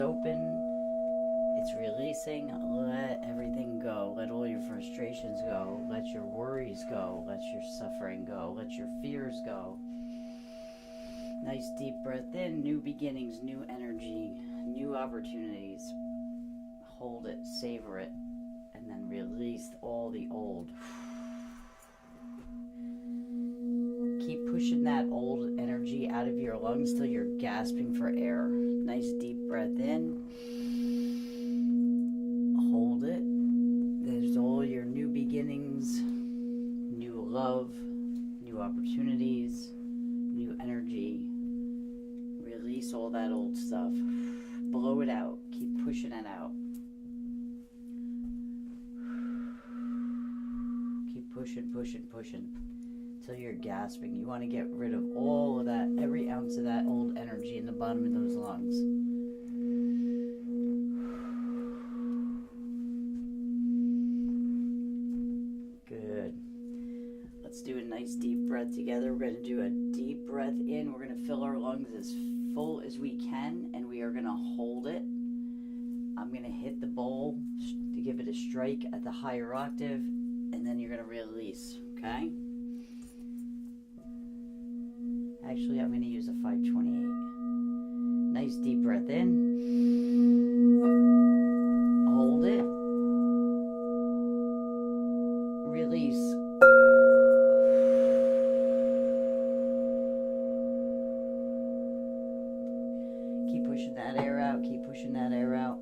Open, it's releasing. Let everything go. Let all your frustrations go. Let your worries go. Let your suffering go. Let your fears go. Nice deep breath in. New beginnings, new energy, new opportunities. Hold it, savor it, and then release all the old. Keep pushing that old energy out of your lungs till you're gasping for air. Nice deep breath in. Hold it. There's all your new beginnings, new love, new opportunities, new energy. Release all that old stuff. Blow it out. Keep pushing it out. Keep pushing, pushing, pushing. Till you're gasping. You want to get rid of all of that, every ounce of that old energy in the bottom of those lungs. Good. Let's do a nice deep breath together. We're going to do a deep breath in. We're going to fill our lungs as full as we can, and we are going to hold it. I'm going to hit the bowl to give it a strike at the higher octave, and then you're going to release, okay? Actually, I'm going to use a 528. Nice deep breath in. Hold it. Release. Keep pushing that air out. Keep pushing that air out.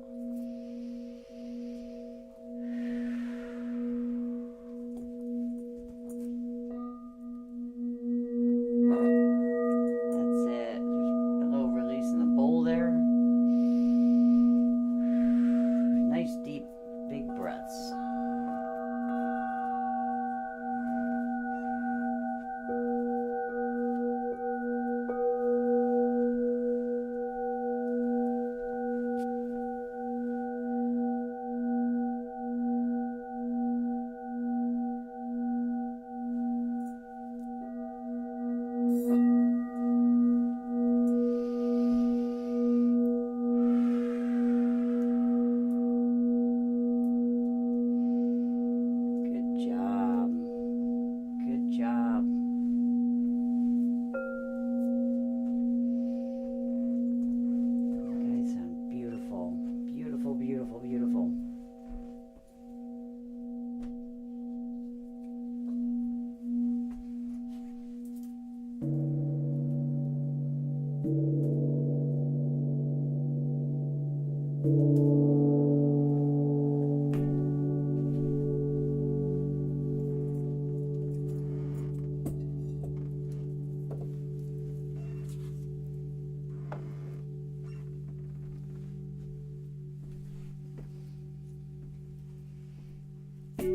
That's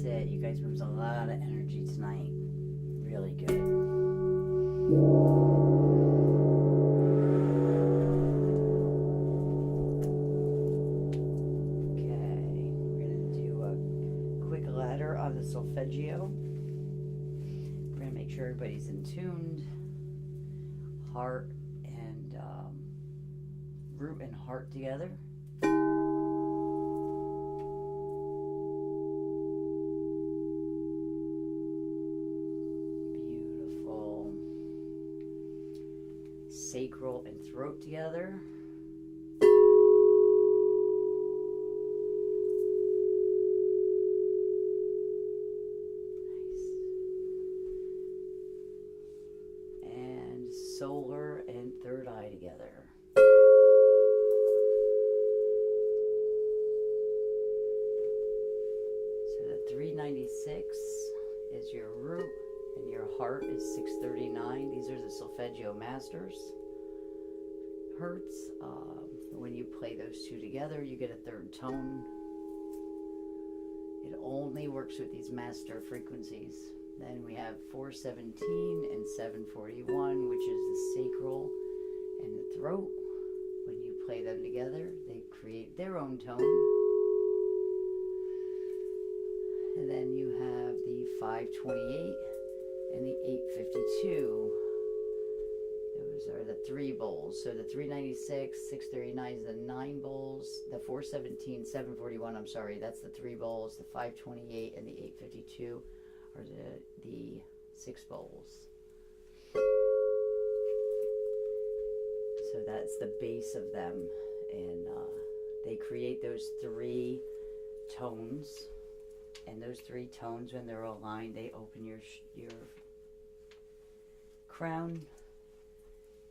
it. You guys moved a lot of energy tonight. Really good. Okay, we're going to do a quick ladder on the solfeggio. We're going to make sure everybody's in tuned. Heart and root and heart together. Beautiful. Sacral and throat together. Nice. And solar and third eye together. So the 396 is your root and your heart is 639. These are the solfeggio masters. Hertz. When you play those two together, you get a third tone. It only works with these master frequencies. Then we have 417 and 741, which is the sacral and the throat. When you play them together, they create their own tone. And then you have the 528 and the 852. Those are the three bowls. So the 396, 639 is the 9 bowls. The 417, 741, I'm sorry, that's the 3 bowls. The 528 and the 852 are the 6 bowls. So that's the base of them. And they create those 3 tones. And those 3 tones, when they're aligned, they open your crown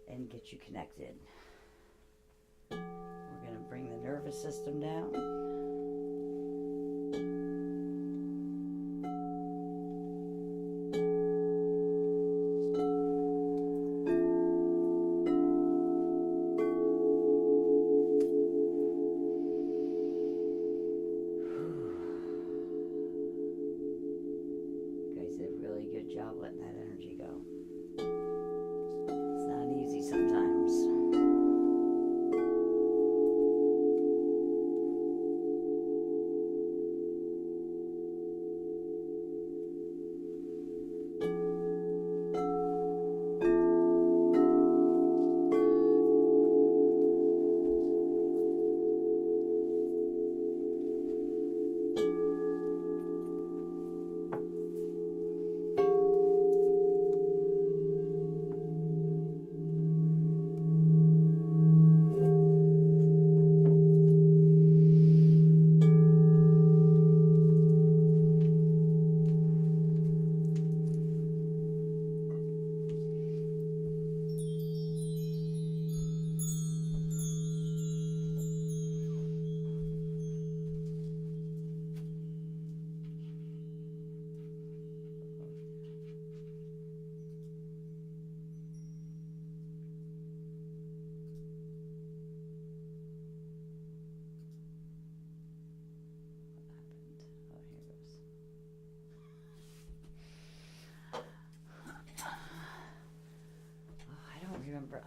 and get you connected. We're going to bring the nervous system down. You guys did a really good job letting that energy go. It's not easy sometimes.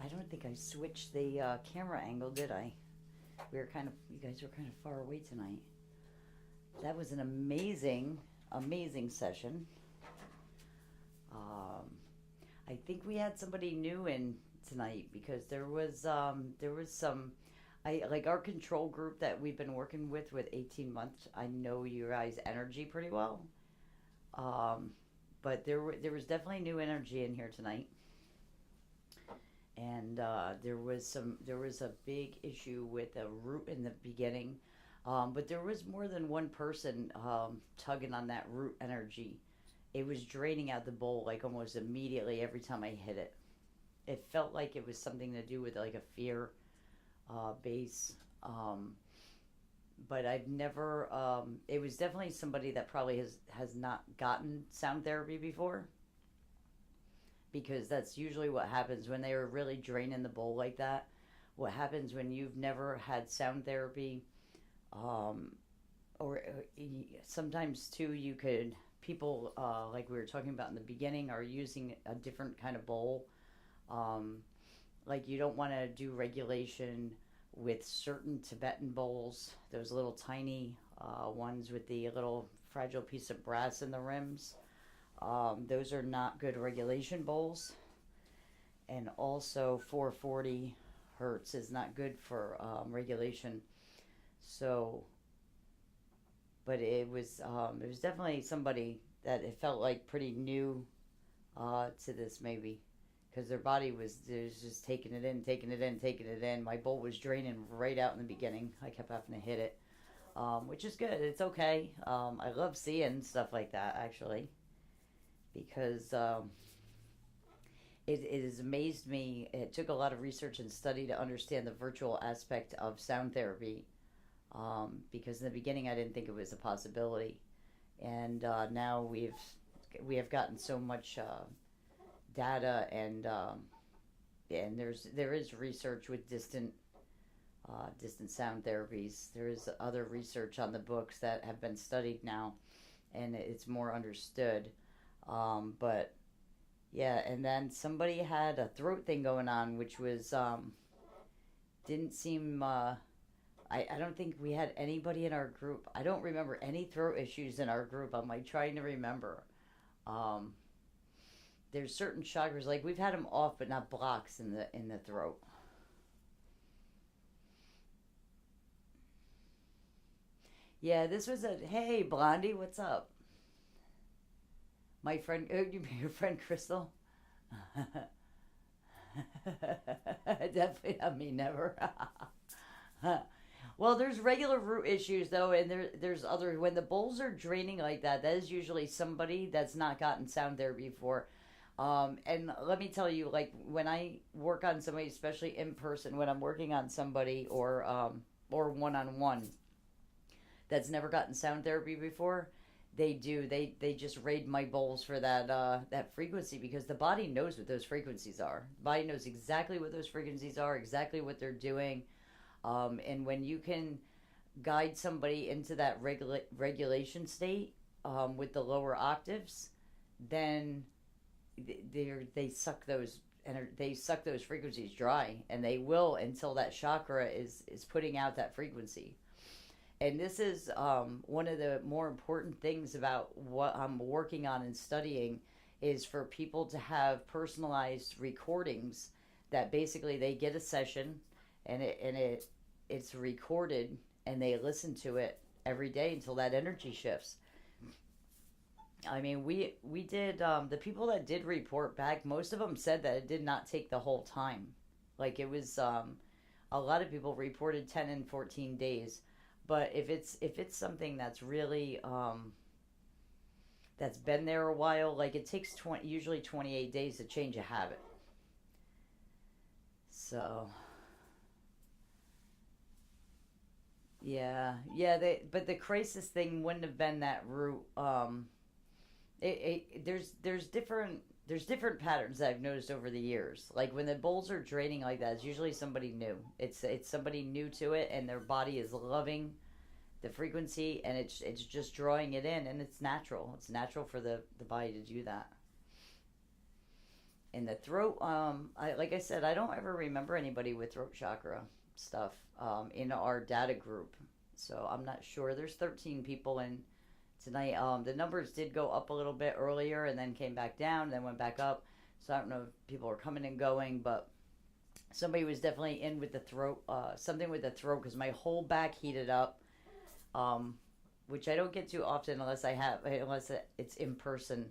I don't think I switched the camera angle, did I? You guys were kind of far away tonight. That was an amazing session. I think we had somebody new in tonight because there was some, like our control group that we've been working with 18 months. I know you guys' energy pretty well. But there was definitely new energy in here tonight. And there was a big issue with a root in the beginning, but there was more than one person tugging on that root energy. It was draining out the bowl like almost immediately every time I hit it. It felt like it was something to do with like a fear base, but I've never. It was definitely somebody that probably has not gotten sound therapy before. because that's usually what happens when they are really draining the bowl like that. What happens when you've never had sound therapy, um, or sometimes too, you could, people, like we were talking about in the beginning, are using a different kind of bowl. Um, like you don't want to do regulation with certain Tibetan bowls, those little tiny ones with the little fragile piece of brass in the rims. Those are not good regulation bowls. And also 440 hertz is not good for regulation. So, but it was definitely somebody that it felt like pretty new to this maybe, because their body was just taking it in, taking it in, taking it in. My bowl was draining right out in the beginning. I kept having to hit it, which is good. It's okay. I love seeing stuff like that actually, because it has amazed me. It took a lot of research and study to understand the virtual aspect of sound therapy, because in the beginning I didn't think it was a possibility, and now we have gotten so much data, and there is research with distant sound therapies. There is other research on the books that have been studied now, and it's more understood. But yeah, and then somebody had a throat thing going on, which was didn't seem. I don't think we had anybody in our group. I don't remember any throat issues in our group. I'm like trying to remember. Um, there's certain chakras, like we've had them off, but not blocks in the throat. Yeah, this was a hey Blondie, what's up? My friend, your friend Crystal. Definitely not me, never. Well, there's regular root issues though, and there's other. When the bowls are draining like that, that is usually somebody that's not gotten sound therapy before. And let me tell you, like when I work on somebody, especially in person, when I'm working on somebody or one on one that's never gotten sound therapy before, they just raid my bowls for that frequency, because the body knows what those frequencies are. The body knows exactly what those frequencies are, exactly what they're doing. And when you can guide somebody into that regulation state with the lower octaves, then they suck they suck those frequencies dry, and they will until that chakra is putting out that frequency. And this is one of the more important things about what I'm working on and studying, is for people to have personalized recordings that basically they get a session, and it's recorded, and they listen to it every day until that energy shifts. I mean, we did, the people that did report back, most of them said that it did not take the whole time. Like it was, a lot of people reported 10 and 14 days. But if it's something that's really, that's been there a while, like it takes usually 28 days to change a habit. So yeah, but the crisis thing wouldn't have been that root. There's different patterns that I've noticed over the years. Like when the bowls are draining like that, it's usually somebody new. It's somebody new to it, and their body is loving the frequency, and it's just drawing it in, and it's natural. It's natural for the body to do that. In the throat, like I said, I don't ever remember anybody with throat chakra stuff in our data group. So I'm not sure. There's 13 people in tonight. The numbers did go up a little bit earlier and then came back down, then went back up. So I don't know if people are coming and going, but somebody was definitely in with the throat, something with the throat, because my whole back heated up, which I don't get too often unless it's in person.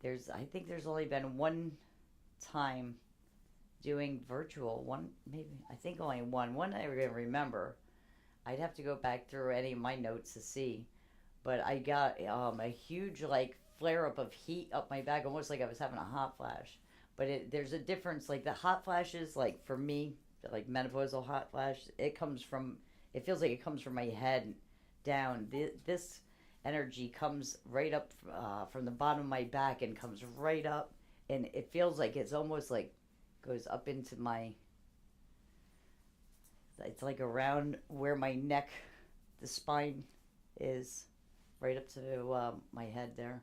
I think there's only been one time doing virtual, one maybe, I think only one I remember. I'd have to go back through any of my notes to see. But I got a huge like flare up of heat up my back, almost like I was having a hot flash. But there's a difference. Like the hot flashes, like for me, like menopausal hot flash, it feels like it comes from my head down. This energy comes right up from the bottom of my back and comes right up and it feels like it's almost like goes up into my, it's like around where my neck, the spine is, right up to my head there.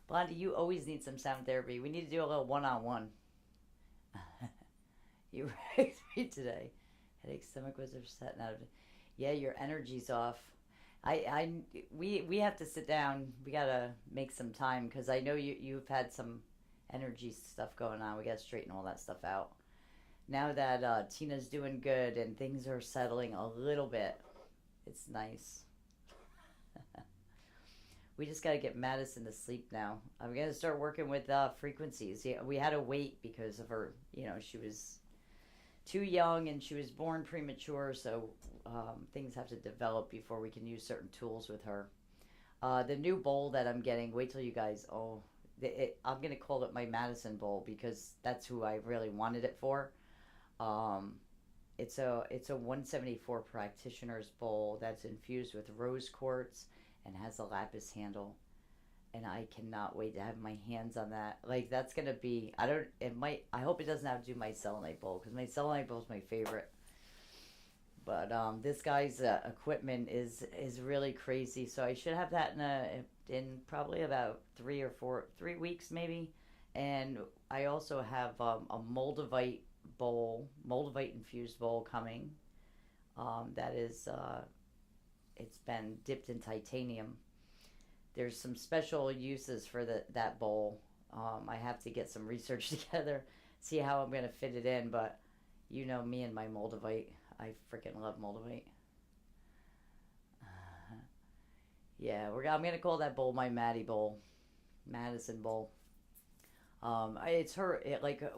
Blondie, you always need some sound therapy. We need to do a little one-on-one. You raised me today. Headache, stomach was upset. Out of it. Yeah, your energy's off. We have to sit down. We gotta make some time because I know you've had some energy stuff going on. We gotta straighten all that stuff out. Now that Tina's doing good and things are settling a little bit, it's nice. We just got to get Madison to sleep now. I'm going to start working with frequencies. Yeah, we had to wait because of her, she was too young and she was born premature, so things have to develop before we can use certain tools with her. The new bowl that I'm getting, wait till you guys, I'm going to call it my Madison bowl because that's who I really wanted it for. It's a 174 practitioner's bowl that's infused with rose quartz and has a lapis handle, and I cannot wait to have my hands on that. Like, that's gonna be, I hope it doesn't have to do my selenite bowl because my selenite bowl is my favorite. But this guy's equipment is really crazy, so I should have that in probably about 3 weeks maybe. And I also have a moldavite infused bowl coming. That is it's been dipped in titanium. There's some special uses for that bowl. I have to get some research together, see how I'm going to fit it in, but you know me and my moldavite. I freaking love moldavite. Yeah, I'm going to call that bowl my Maddie bowl. Madison bowl. It's her,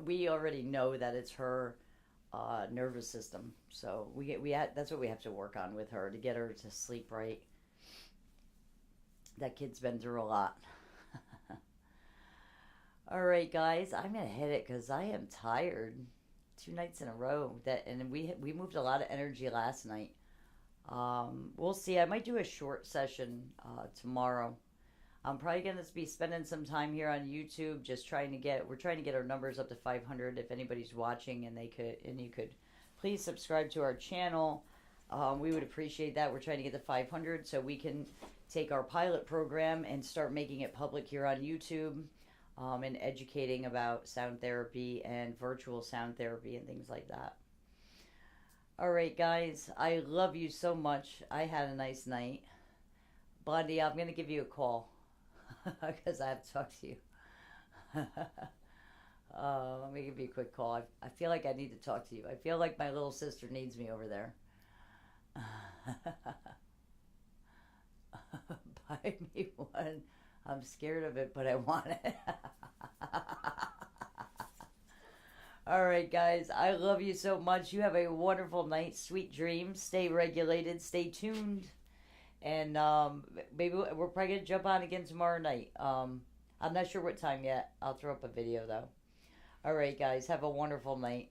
we already know that it's her nervous system, so that's what we have to work on with her to get her to sleep right. That kid's been through a lot. All right, guys, I'm gonna hit it because I am tired. 2 nights in a row and we moved a lot of energy last night. We'll see. I might do a short session tomorrow. I'm probably going to be spending some time here on YouTube just we're trying to get our numbers up to 500 if anybody's watching and you could please subscribe to our channel. We would appreciate that. We're trying to get to 500 so we can take our pilot program and start making it public here on YouTube, and educating about sound therapy and virtual sound therapy and things like that. All right, guys, I love you so much. I had a nice night. Blondie, I'm going to give you a call. Because I have to talk to you. Let me give you a quick call. I feel like I need to talk to you. I feel like my little sister needs me over there. Buy me one. I'm scared of it, but I want it. All right, guys. I love you so much. You have a wonderful night. Sweet dreams. Stay regulated. Stay tuned. And maybe we're probably going to jump on again tomorrow night. I'm not sure what time yet. I'll throw up a video, though. All right, guys. Have a wonderful night.